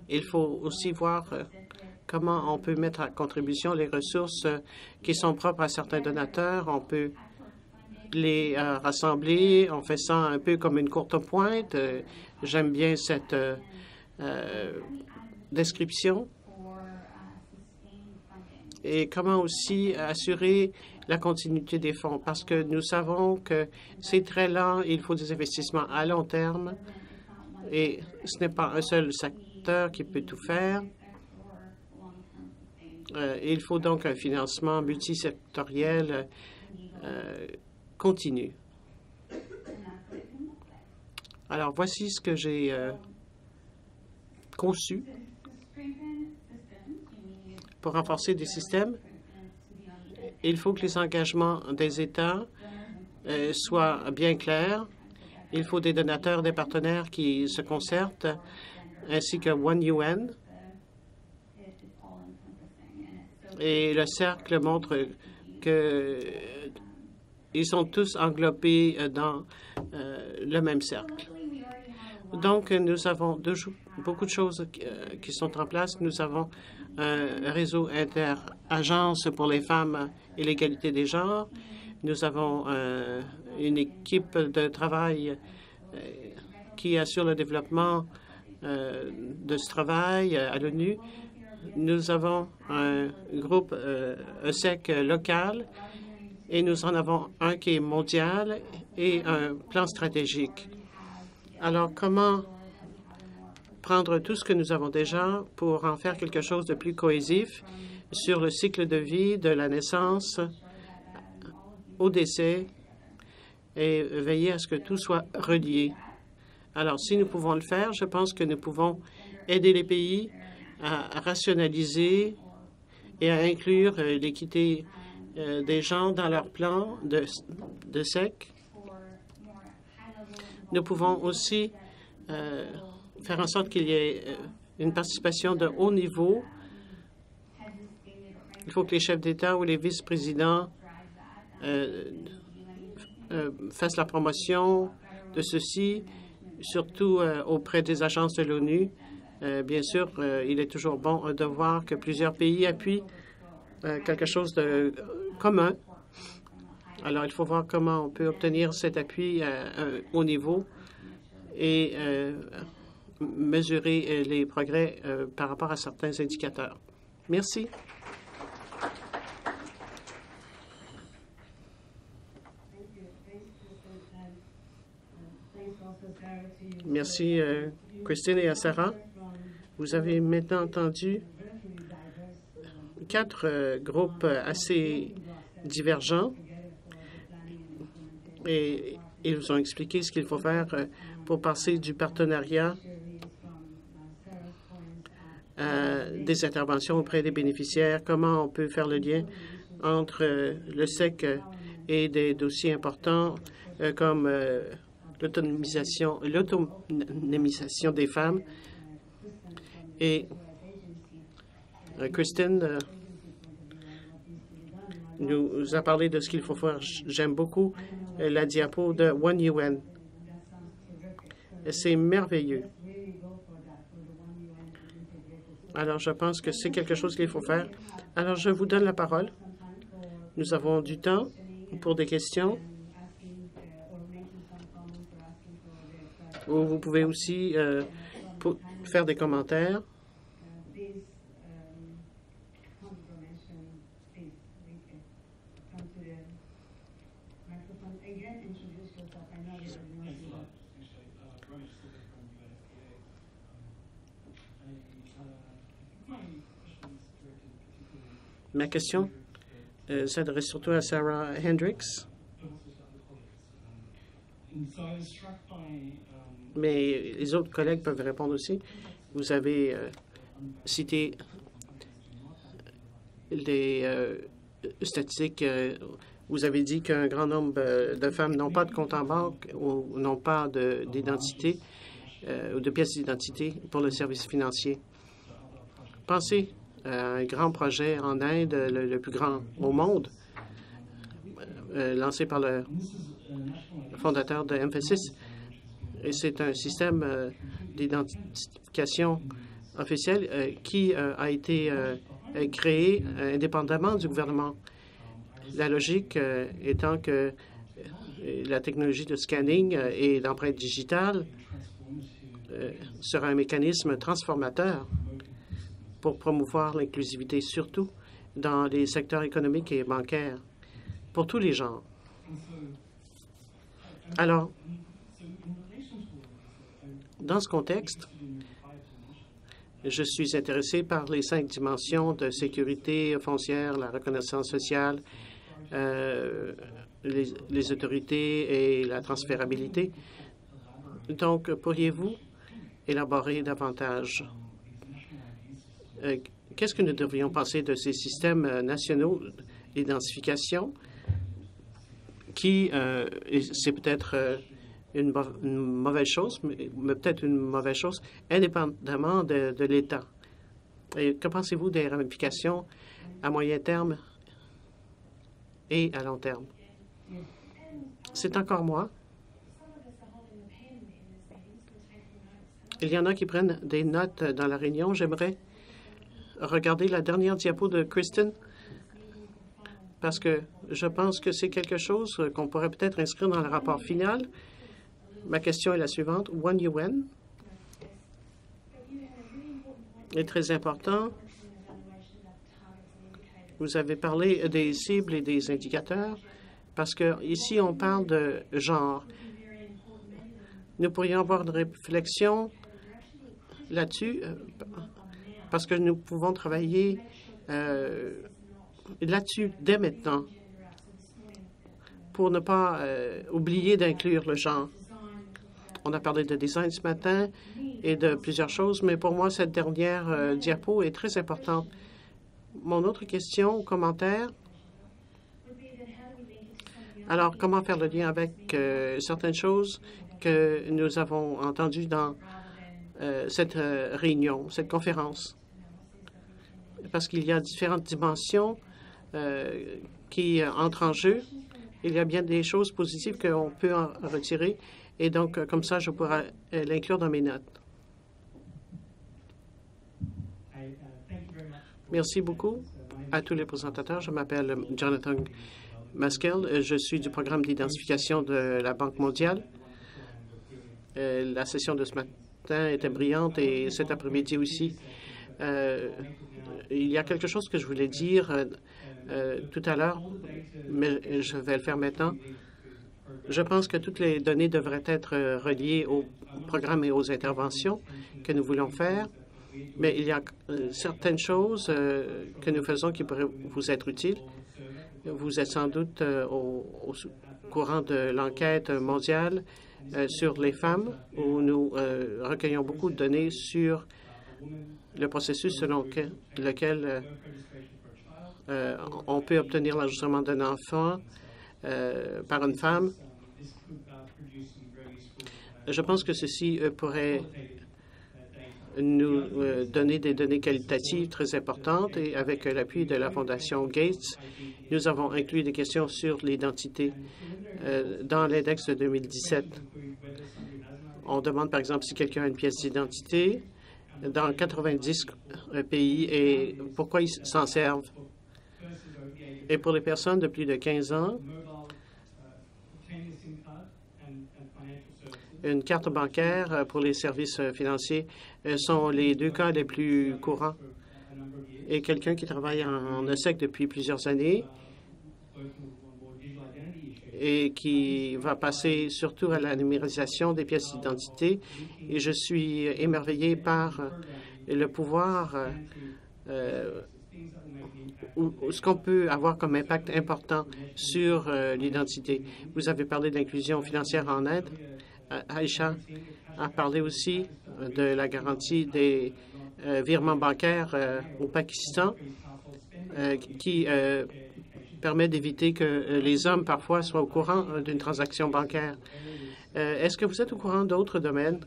Il faut aussi voir comment on peut mettre à contribution les ressources qui sont propres à certains donateurs. On peut les rassembler. On fait ça un peu comme une courte pointe. J'aime bien cette description. Et comment aussi assurer la continuité des fonds, parce que nous savons que c'est très lent, il faut des investissements à long terme et ce n'est pas un seul secteur qui peut tout faire. Il faut donc un financement multisectoriel continu. Alors, voici ce que j'ai conçu pour renforcer des systèmes. Il faut que les engagements des États soient bien clairs. Il faut des donateurs, des partenaires qui se concertent, ainsi que One UN. Et le cercle montre qu'ils sont tous englobés dans le même cercle. Donc, nous avons beaucoup de choses qui sont en place. Nous avons un réseau inter-agence pour les femmes et l'égalité des genres. Nous avons une équipe de travail qui assure le développement de ce travail à l'ONU. Nous avons un groupe ESSEC local et nous en avons un qui est mondial et un plan stratégique. Alors, comment prendre tout ce que nous avons déjà pour en faire quelque chose de plus cohésif sur le cycle de vie de la naissance au décès et veiller à ce que tout soit relié. Alors, si nous pouvons le faire, je pense que nous pouvons aider les pays à rationaliser et à inclure l'équité des gens dans leur plan de SEC. Nous pouvons aussi faire en sorte qu'il y ait une participation de haut niveau. Il faut que les chefs d'État ou les vice-présidents fassent la promotion de ceci, surtout auprès des agences de l'ONU. Bien sûr, il est toujours bon de voir que plusieurs pays appuient quelque chose de commun. Alors, il faut voir comment on peut obtenir cet appui à un haut niveau et mesurer les progrès par rapport à certains indicateurs. Merci. Merci, Christine et à Sarah. Vous avez maintenant entendu 4 groupes assez divergents et ils vous ont expliqué ce qu'il faut faire pour passer du partenariat à des interventions auprès des bénéficiaires, comment on peut faire le lien entre le SEC et des dossiers importants comme l'autonomisation des femmes. Et Christine nous a parlé de ce qu'il faut faire. J'aime beaucoup la diapo de One UN. C'est merveilleux. Alors, je pense que c'est quelque chose qu'il faut faire. Alors, je vous donne la parole. Nous avons du temps pour des questions. Ou vous pouvez aussi faire des commentaires. Ma question s'adresse surtout à Sarah Hendricks. Mais les autres collègues peuvent répondre aussi. Vous avez cité les statistiques. Vous avez dit qu'un grand nombre de femmes n'ont pas de compte en banque ou n'ont pas d'identité ou de pièces d'identité pour le service financier. Pensez à un grand projet en Inde, le plus grand au monde, lancé par le fondateur de Mphasis. Et c'est un système d'identification officiel qui a été créé indépendamment du gouvernement. La logique étant que la technologie de scanning et l'empreinte digitale sera un mécanisme transformateur pour promouvoir l'inclusivité, surtout dans les secteurs économiques et bancaires, pour tous les genres. Alors, dans ce contexte, je suis intéressé par les 5 dimensions de sécurité foncière, la reconnaissance sociale, les autorités et la transférabilité. Donc, pourriez-vous élaborer davantage? Qu'est-ce que nous devrions penser de ces systèmes nationaux d'identification qui, c'est peut-être une mauvaise chose, mais peut-être une mauvaise chose, indépendamment de l'État. Et que pensez-vous des ramifications à moyen terme et à long terme? C'est encore moi. Il y en a qui prennent des notes dans la réunion. J'aimerais regarder la dernière diapo de Kristen parce que je pense que c'est quelque chose qu'on pourrait peut-être inscrire dans le rapport final. Ma question est la suivante. One UN est très important. Vous avez parlé des cibles et des indicateurs parce que ici on parle de genre. Nous pourrions avoir une réflexion là-dessus parce que nous pouvons travailler là-dessus dès maintenant pour ne pas oublier d'inclure le genre. On a parlé de design ce matin et de plusieurs choses, mais pour moi, cette dernière diapo est très importante. Mon autre question ou commentaire, alors, comment faire le lien avec certaines choses que nous avons entendues dans cette réunion, cette conférence? Parce qu'il y a différentes dimensions qui entrent en jeu. Il y a bien des choses positives qu'on peut en retirer. Et donc, comme ça, je pourrais l'inclure dans mes notes. Merci beaucoup à tous les présentateurs. Je m'appelle Jonathan Maskell. Je suis du programme d'identification de la Banque mondiale. La session de ce matin était brillante et cet après-midi aussi. Il y a quelque chose que je voulais dire tout à l'heure, mais je vais le faire maintenant. Je pense que toutes les données devraient être reliées au programme et aux interventions que nous voulons faire, mais il y a certaines choses que nous faisons qui pourraient vous être utiles. Vous êtes sans doute au courant de l'enquête mondiale sur les femmes, où nous recueillons beaucoup de données sur le processus selon lequel on peut obtenir l'enregistrement d'un enfant par une femme. Je pense que ceci pourrait nous donner des données qualitatives très importantes et avec l'appui de la Fondation Gates, nous avons inclus des questions sur l'identité dans l'index de 2017. On demande par exemple si quelqu'un a une pièce d'identité dans 90 pays et pourquoi ils s'en servent. Et pour les personnes de plus de 15 ans, une carte bancaire pour les services financiers sont les 2 cas les plus courants. Et quelqu'un qui travaille en OSEC depuis plusieurs années et qui va passer surtout à la numérisation des pièces d'identité. Et je suis émerveillé par le pouvoir ou ce qu'on peut avoir comme impact important sur l'identité. Vous avez parlé de l'inclusion financière en Inde. Aïcha a parlé aussi de la garantie des virements bancaires au Pakistan qui permet d'éviter que les hommes parfois soient au courant d'une transaction bancaire. Est-ce que vous êtes au courant d'autres domaines?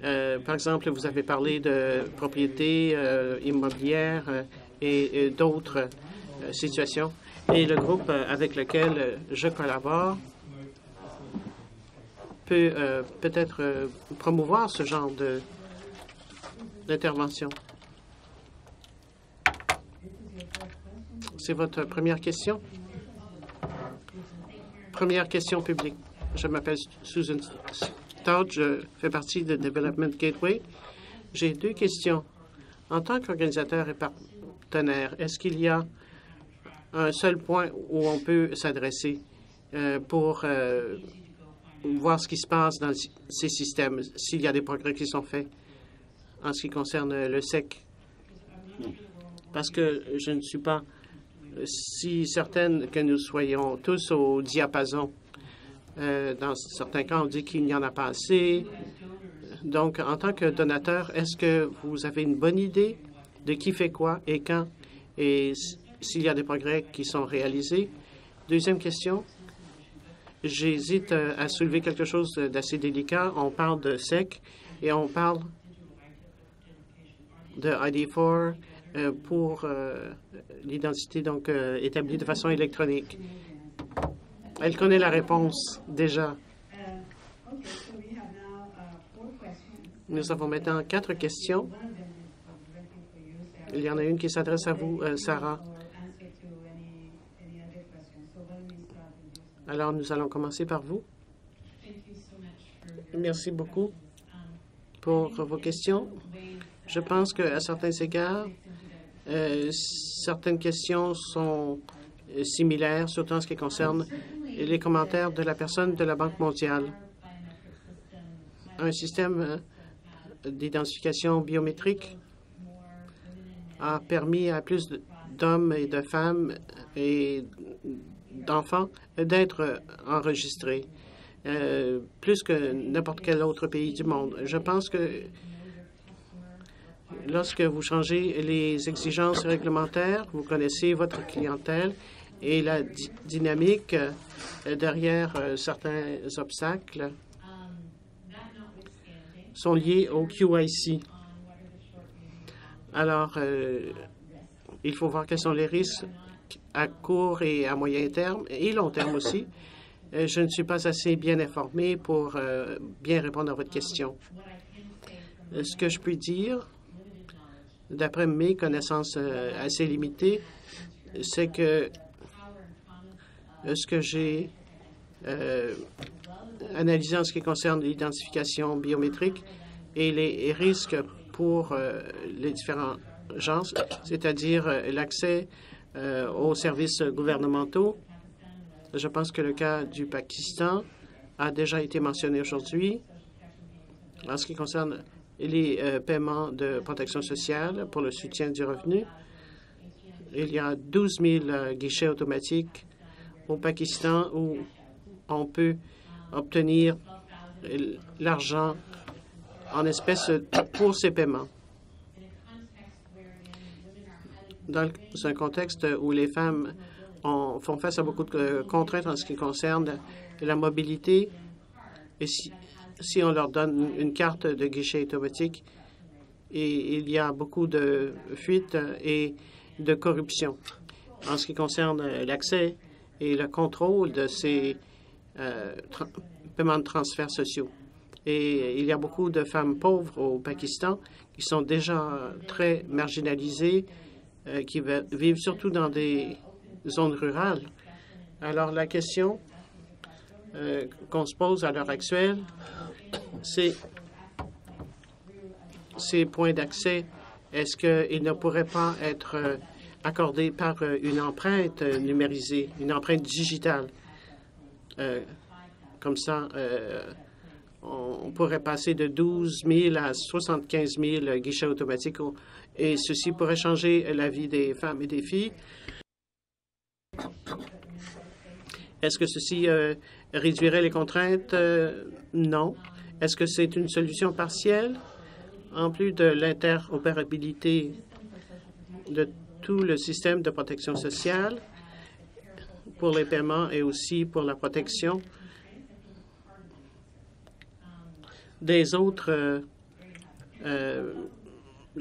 Par exemple, vous avez parlé de propriété immobilière et d'autres situations. Et le groupe avec lequel je collabore peut peut-être promouvoir ce genre d'intervention. C'est votre première question? Première question publique. Je m'appelle Susan Stout, je fais partie de Development Gateway. J'ai deux questions. En tant qu'organisateur et partenaire, est-ce qu'il y a un seul point où on peut s'adresser pour voir ce qui se passe dans ces systèmes, s'il y a des progrès qui sont faits en ce qui concerne le SEC? Parce que je ne suis pas si certaine que nous soyons tous au diapason. Dans certains cas, on dit qu'il n'y en a pas assez. Donc, en tant que donateur, est-ce que vous avez une bonne idée de qui fait quoi et quand, et s'il y a des progrès qui sont réalisés? Deuxième question. J'hésite à soulever quelque chose d'assez délicat. On parle de SEC et on parle de ID4 pour l'identité donc établie de façon électronique. Elle connaît la réponse déjà. Nous avons maintenant 4 questions. Il y en a une qui s'adresse à vous, Sarah. Alors, nous allons commencer par vous. Merci beaucoup pour vos questions. Je pense qu'à certains égards, certaines questions sont similaires, surtout en ce qui concerne les commentaires de la personne de la Banque mondiale. Un système d'identification biométrique a permis à plus d'hommes et de femmes et d'enfants d'être enregistrés, plus que n'importe quel autre pays du monde. Je pense que lorsque vous changez les exigences réglementaires, vous connaissez votre clientèle et la dynamique derrière certains obstacles sont liés au QIC. Alors, il faut voir quels sont les risques à court et à moyen terme et long terme aussi. Je ne suis pas assez bien informé pour bien répondre à votre question. Ce que je puis dire, d'après mes connaissances assez limitées, c'est que ce que j'ai analysé en ce qui concerne l'identification biométrique et les risques pour les différents genres, c'est-à-dire l'accès aux services gouvernementaux. Je pense que le cas du Pakistan a déjà été mentionné aujourd'hui en ce qui concerne les paiements de protection sociale pour le soutien du revenu. Il y a 12 000 guichets automatiques au Pakistan où on peut obtenir l'argent en espèces pour ces paiements. Dans un contexte où les femmes font face à beaucoup de contraintes en ce qui concerne la mobilité, et si on leur donne une carte de guichet automatique, et il y a beaucoup de fuites et de corruption en ce qui concerne l'accès et le contrôle de ces paiements de transferts sociaux. Et il y a beaucoup de femmes pauvres au Pakistan qui sont déjà très marginalisées, qui vivent surtout dans des zones rurales. Alors, la question qu'on se pose à l'heure actuelle, c'est ces points d'accès, est-ce qu'ils ne pourraient pas être accordés par une empreinte numérisée, une empreinte digitale? Comme ça, on pourrait passer de 12 000 à 75 000 guichets automatiques et ceci pourrait changer la vie des femmes et des filles. Est-ce que ceci réduirait les contraintes? Non. Est-ce que c'est une solution partielle, en plus de l'interopérabilité de tout le système de protection sociale pour les paiements et aussi pour la protection des autres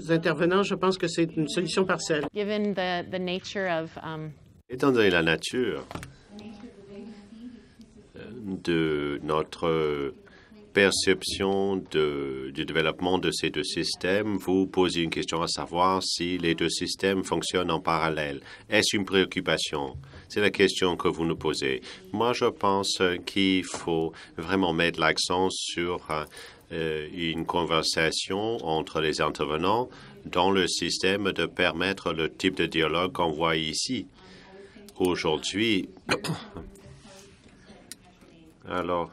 intervenants? Je pense que c'est une solution partielle. Given the nature of Étant donné la nature de notre perception du développement de ces deux systèmes, vous posez une question à savoir si les deux systèmes fonctionnent en parallèle. Est-ce une préoccupation? C'est la question que vous nous posez. Moi, je pense qu'il faut vraiment mettre l'accent sur une conversation entre les intervenants dans le système de permettre le type de dialogue qu'on voit ici. Aujourd'hui, alors,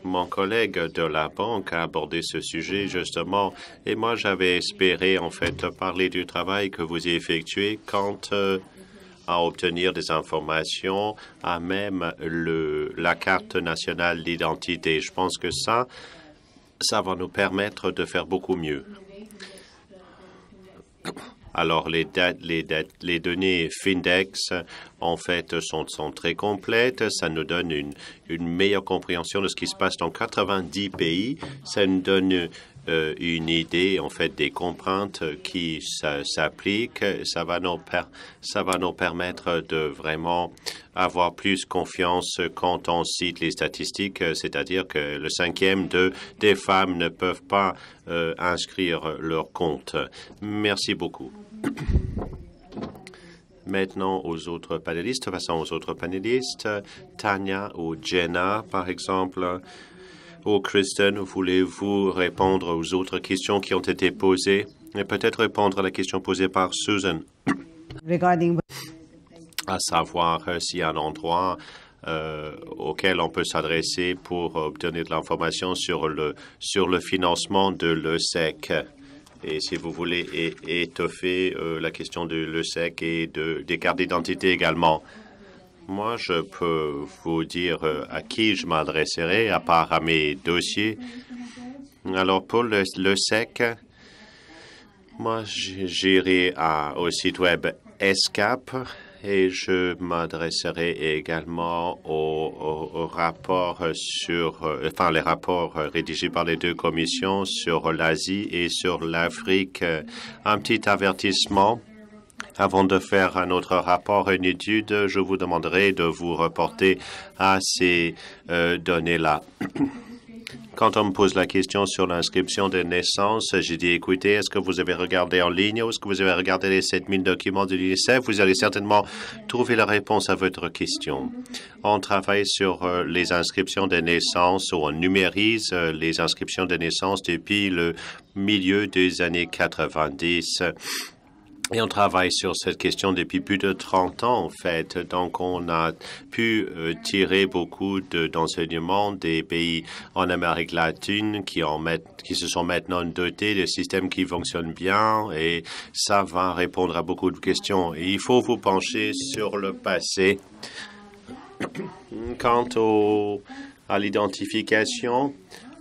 mon collègue de la banque a abordé ce sujet justement, et moi j'avais espéré en fait parler du travail que vous avez effectué quant à obtenir des informations à même la carte nationale d'identité. Je pense que ça va nous permettre de faire beaucoup mieux. Alors, les données Findex, en fait, sont très complètes. Ça nous donne une meilleure compréhension de ce qui se passe dans 90 pays. Ça nous donne une idée, en fait, des contraintes qui s'appliquent. Ça va nous permettre de vraiment avoir plus confiance quand on cite les statistiques, c'est-à-dire que le 5e des femmes ne peuvent pas inscrire leur compte. Merci beaucoup. Maintenant, aux autres panélistes. Passons aux autres panélistes. Tania ou Jenna, par exemple. Ou Kristen, voulez-vous répondre aux autres questions qui ont été posées? Et peut-être répondre à la question posée par Susan. Regarding À savoir s'il y a un endroit auquel on peut s'adresser pour obtenir de l'information sur le financement de l'ESSEC. Et si vous voulez étoffer la question de l'ESSEC et des cartes d'identité également. Moi, je peux vous dire à qui je m'adresserai, à part à mes dossiers. Alors, pour l'ESSEC, moi, j'irai au site web ESCAP et je m'adresserai également aux rapports les rapports rédigés par les deux commissions sur l'Asie et sur l'Afrique. Un petit avertissement. Avant de faire un autre rapport, une étude, je vous demanderai de vous reporter à ces données-là. Quand on me pose la question sur l'inscription des naissances, j'ai dit, écoutez, est-ce que vous avez regardé en ligne ou est-ce que vous avez regardé les 7000 documents de l'UNICEF? Vous allez certainement trouver la réponse à votre question. On travaille sur les inscriptions des naissances ou on numérise les inscriptions des naissances depuis le milieu des années 90. Et on travaille sur cette question depuis plus de 30 ans, en fait. Donc, on a pu tirer beaucoup d'enseignements des pays en Amérique latine qui se sont maintenant dotés de systèmes qui fonctionnent bien et ça va répondre à beaucoup de questions. Et il faut vous pencher sur le passé. Quant à l'identification,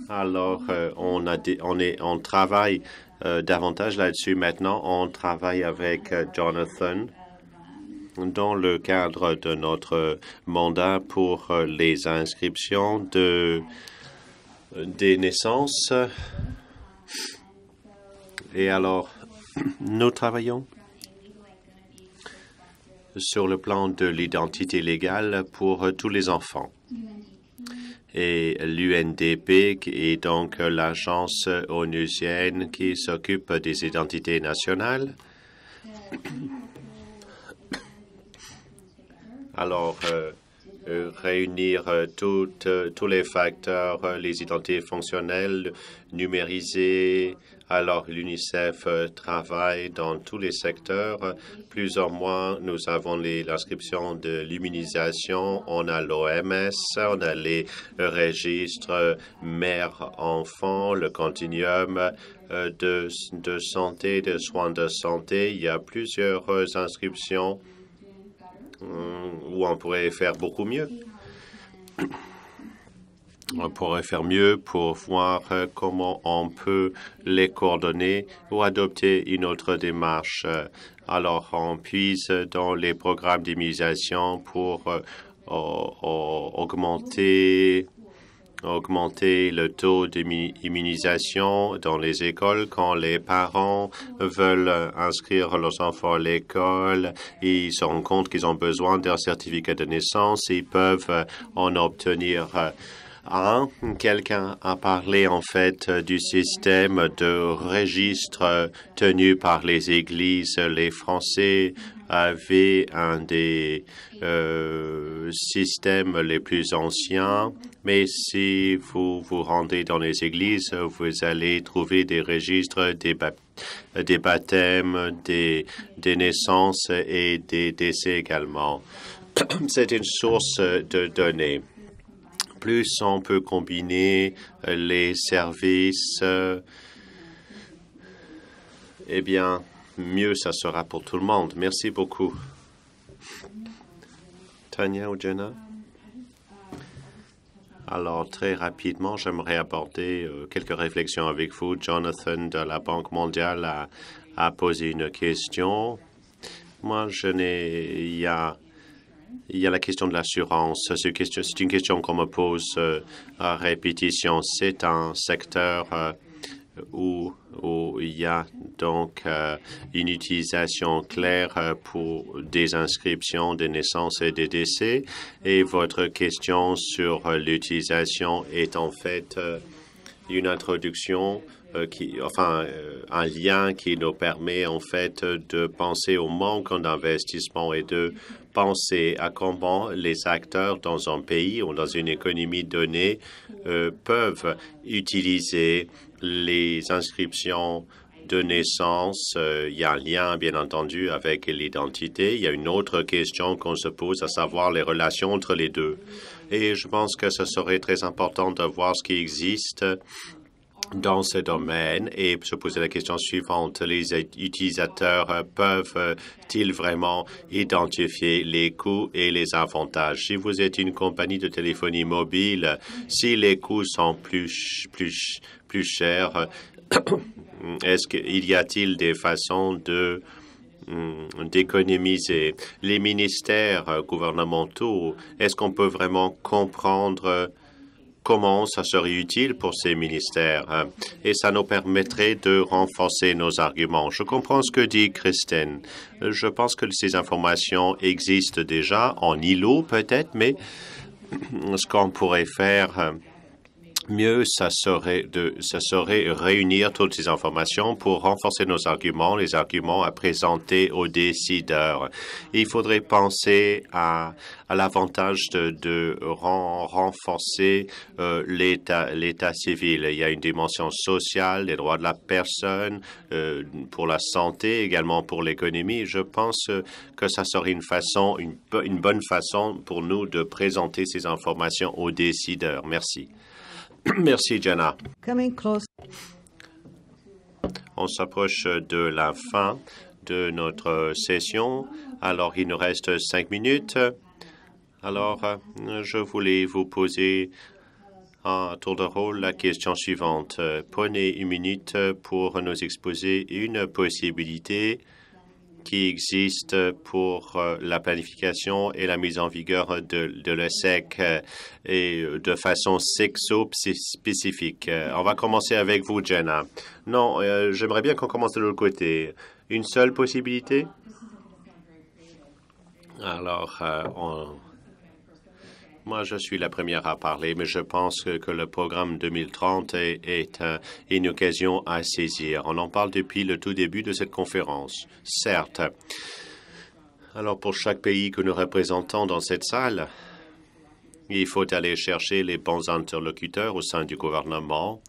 alors on travaille davantage là-dessus maintenant. On travaille avec Jonathan dans le cadre de notre mandat pour les inscriptions des naissances. Et alors, nous travaillons sur le plan de l'identité légale pour tous les enfants. Et l'UNDP est donc l'agence onusienne qui s'occupe des identités nationales. Alors, réunir tous les facteurs, les identités fonctionnelles, numérisées. Alors, l'UNICEF travaille dans tous les secteurs. Plus ou moins, nous avons l'inscription de l'immunisation, on a l'OMS, on a les registres mère-enfant, le continuum de santé, de soins de santé. Il y a plusieurs inscriptions où on pourrait faire beaucoup mieux. On pourrait faire mieux pour voir comment on peut les coordonner ou adopter une autre démarche. Alors, on puise dans les programmes d'immunisation pour augmenter le taux d'immunisation dans les écoles. Quand les parents veulent inscrire leurs enfants à l'école, ils se rendent compte qu'ils ont besoin d'un certificat de naissance. Ils peuvent en obtenir Quelqu'un a parlé en fait du système de registre tenu par les églises. Les Français avaient un des systèmes les plus anciens, mais si vous vous rendez dans les églises, vous allez trouver des registres des baptêmes, des naissances et des décès également. C'est une source de données. Plus on peut combiner les services, eh bien, mieux ça sera pour tout le monde. Merci beaucoup. Tania ou Jenna? Alors, très rapidement, j'aimerais aborder quelques réflexions avec vous. Jonathan de la Banque mondiale a posé une question. Moi, il y a la question de l'assurance. C'est une question qu'on me pose à répétition. C'est un secteur où il y a donc une utilisation claire pour des inscriptions, des naissances et des décès. Et votre question sur l'utilisation est en fait une introduction un lien qui nous permet en fait de penser au manque d'investissement et de penser à comment les acteurs dans un pays ou dans une économie donnée peuvent utiliser les inscriptions de naissance. Il y a un lien, bien entendu, avec l'identité. Il y a une autre question qu'on se pose, à savoir les relations entre les deux. Et je pense que ce serait très important de voir ce qui existe dans ce domaine et se poser la question suivante. Les utilisateurs peuvent-ils vraiment identifier les coûts et les avantages? Si vous êtes une compagnie de téléphonie mobile, si les coûts sont plus chers, y a-t-il des façons d'économiser? Les ministères gouvernementaux, est-ce qu'on peut vraiment comprendre comment ça serait utile pour ces ministères et ça nous permettrait de renforcer nos arguments. Je comprends ce que dit Christine. Je pense que ces informations existent déjà en îlot peut-être, mais ce qu'on pourrait faire mieux, ça serait réunir toutes ces informations pour renforcer nos arguments, les arguments à présenter aux décideurs. Il faudrait penser à l'avantage de renforcer l'état civil. Il y a une dimension sociale, les droits de la personne, pour la santé, également pour l'économie. Je pense que ça serait une bonne façon pour nous de présenter ces informations aux décideurs. Merci. Merci, Jenna. Coming close. On s'approche de la fin de notre session. Alors, il nous reste 5 minutes. Alors, je voulais vous poser à tour de rôle la question suivante. Prenez une minute pour nous exposer une possibilité qui existe pour la planification et la mise en vigueur de l'ESSEC et de façon sexo-spécifique. On va commencer avec vous, Jenna. Non, j'aimerais bien qu'on commence de l'autre côté. Une seule possibilité? Alors, moi, je suis la première à parler, mais je pense que le programme 2030 est une occasion à saisir. On en parle depuis le tout début de cette conférence, certes. Alors, pour chaque pays que nous représentons dans cette salle, il faut aller chercher les bons interlocuteurs au sein du gouvernement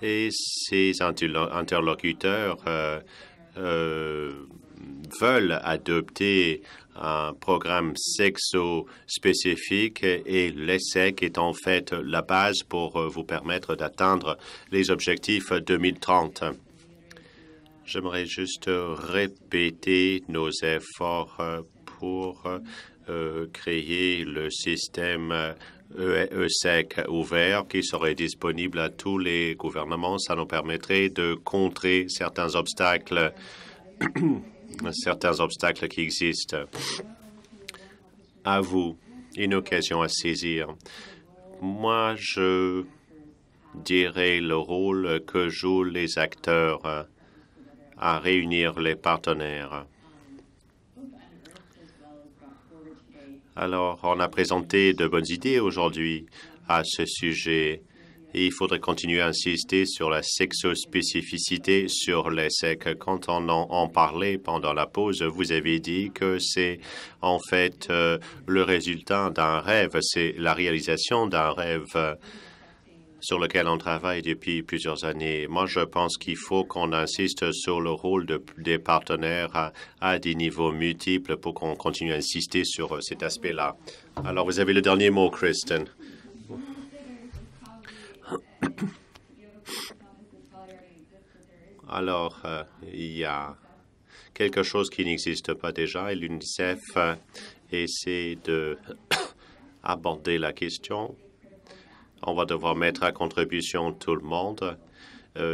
et ces interlocuteurs veulent adopter un programme sexo-spécifique et l'ESSEC est en fait la base pour vous permettre d'atteindre les objectifs 2030. J'aimerais juste répéter nos efforts pour créer le système ESSEC ouvert qui serait disponible à tous les gouvernements. Ça nous permettrait de contrer certains obstacles qui existent. À vous, une occasion à saisir. Moi, je dirais le rôle que jouent les acteurs à réunir les partenaires. Alors, on a présenté de bonnes idées aujourd'hui à ce sujet. Et il faudrait continuer à insister sur la sexospécificité sur l'ESSEC. Quand on en parlait pendant la pause, vous avez dit que c'est en fait le résultat d'un rêve, c'est la réalisation d'un rêve sur lequel on travaille depuis plusieurs années. Moi, je pense qu'il faut qu'on insiste sur le rôle des partenaires à des niveaux multiples pour qu'on continue à insister sur cet aspect-là. Alors, vous avez le dernier mot, Kristen. Alors, il y a quelque chose qui n'existe pas déjà et l'UNICEF essaie d'aborder la question. On va devoir mettre à contribution tout le monde.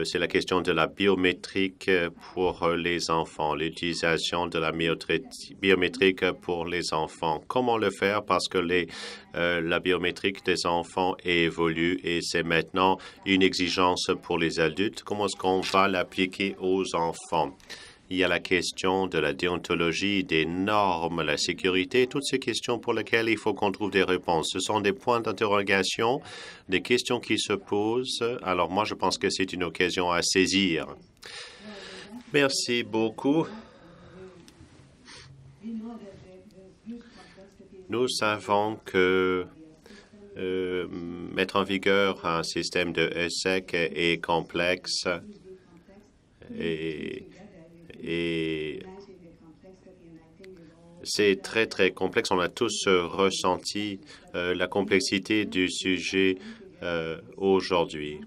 C'est la question de la biométrique pour les enfants, l'utilisation de la biométrique pour les enfants. Comment le faire? Parce que la biométrique des enfants évolue et c'est maintenant une exigence pour les adultes. Comment est-ce qu'on va l'appliquer aux enfants? Il y a la question de la déontologie, des normes, la sécurité, toutes ces questions pour lesquelles il faut qu'on trouve des réponses. Ce sont des points d'interrogation, des questions qui se posent. Alors moi, je pense que c'est une occasion à saisir. Merci beaucoup. Nous savons que mettre en vigueur un système de ESSEC est complexe et c'est très, très complexe. On a tous ressenti la complexité du sujet aujourd'hui.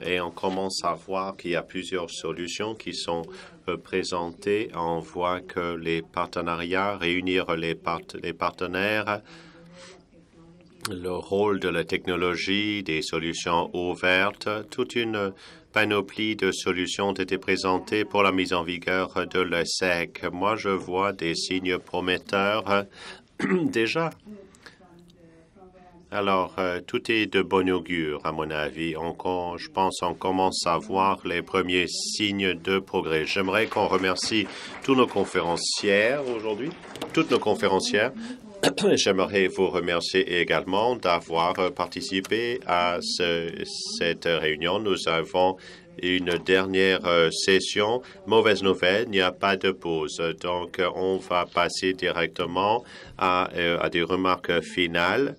Et on commence à voir qu'il y a plusieurs solutions qui sont présentées. On voit que les partenariats, réunir les partenaires, le rôle de la technologie, des solutions ouvertes, toute une panoplie de solutions ont été présentées pour la mise en vigueur de l'ESSEC. Moi, je vois des signes prometteurs déjà. Alors, tout est de bon augure, à mon avis. Je pense qu'on commence à voir les premiers signes de progrès. J'aimerais qu'on remercie tous nos conférencières aujourd'hui, toutes nos conférencières. J'aimerais vous remercier également d'avoir participé à cette réunion. Nous avons une dernière session. Mauvaise nouvelle, il n'y a pas de pause. Donc, on va passer directement à des remarques finales.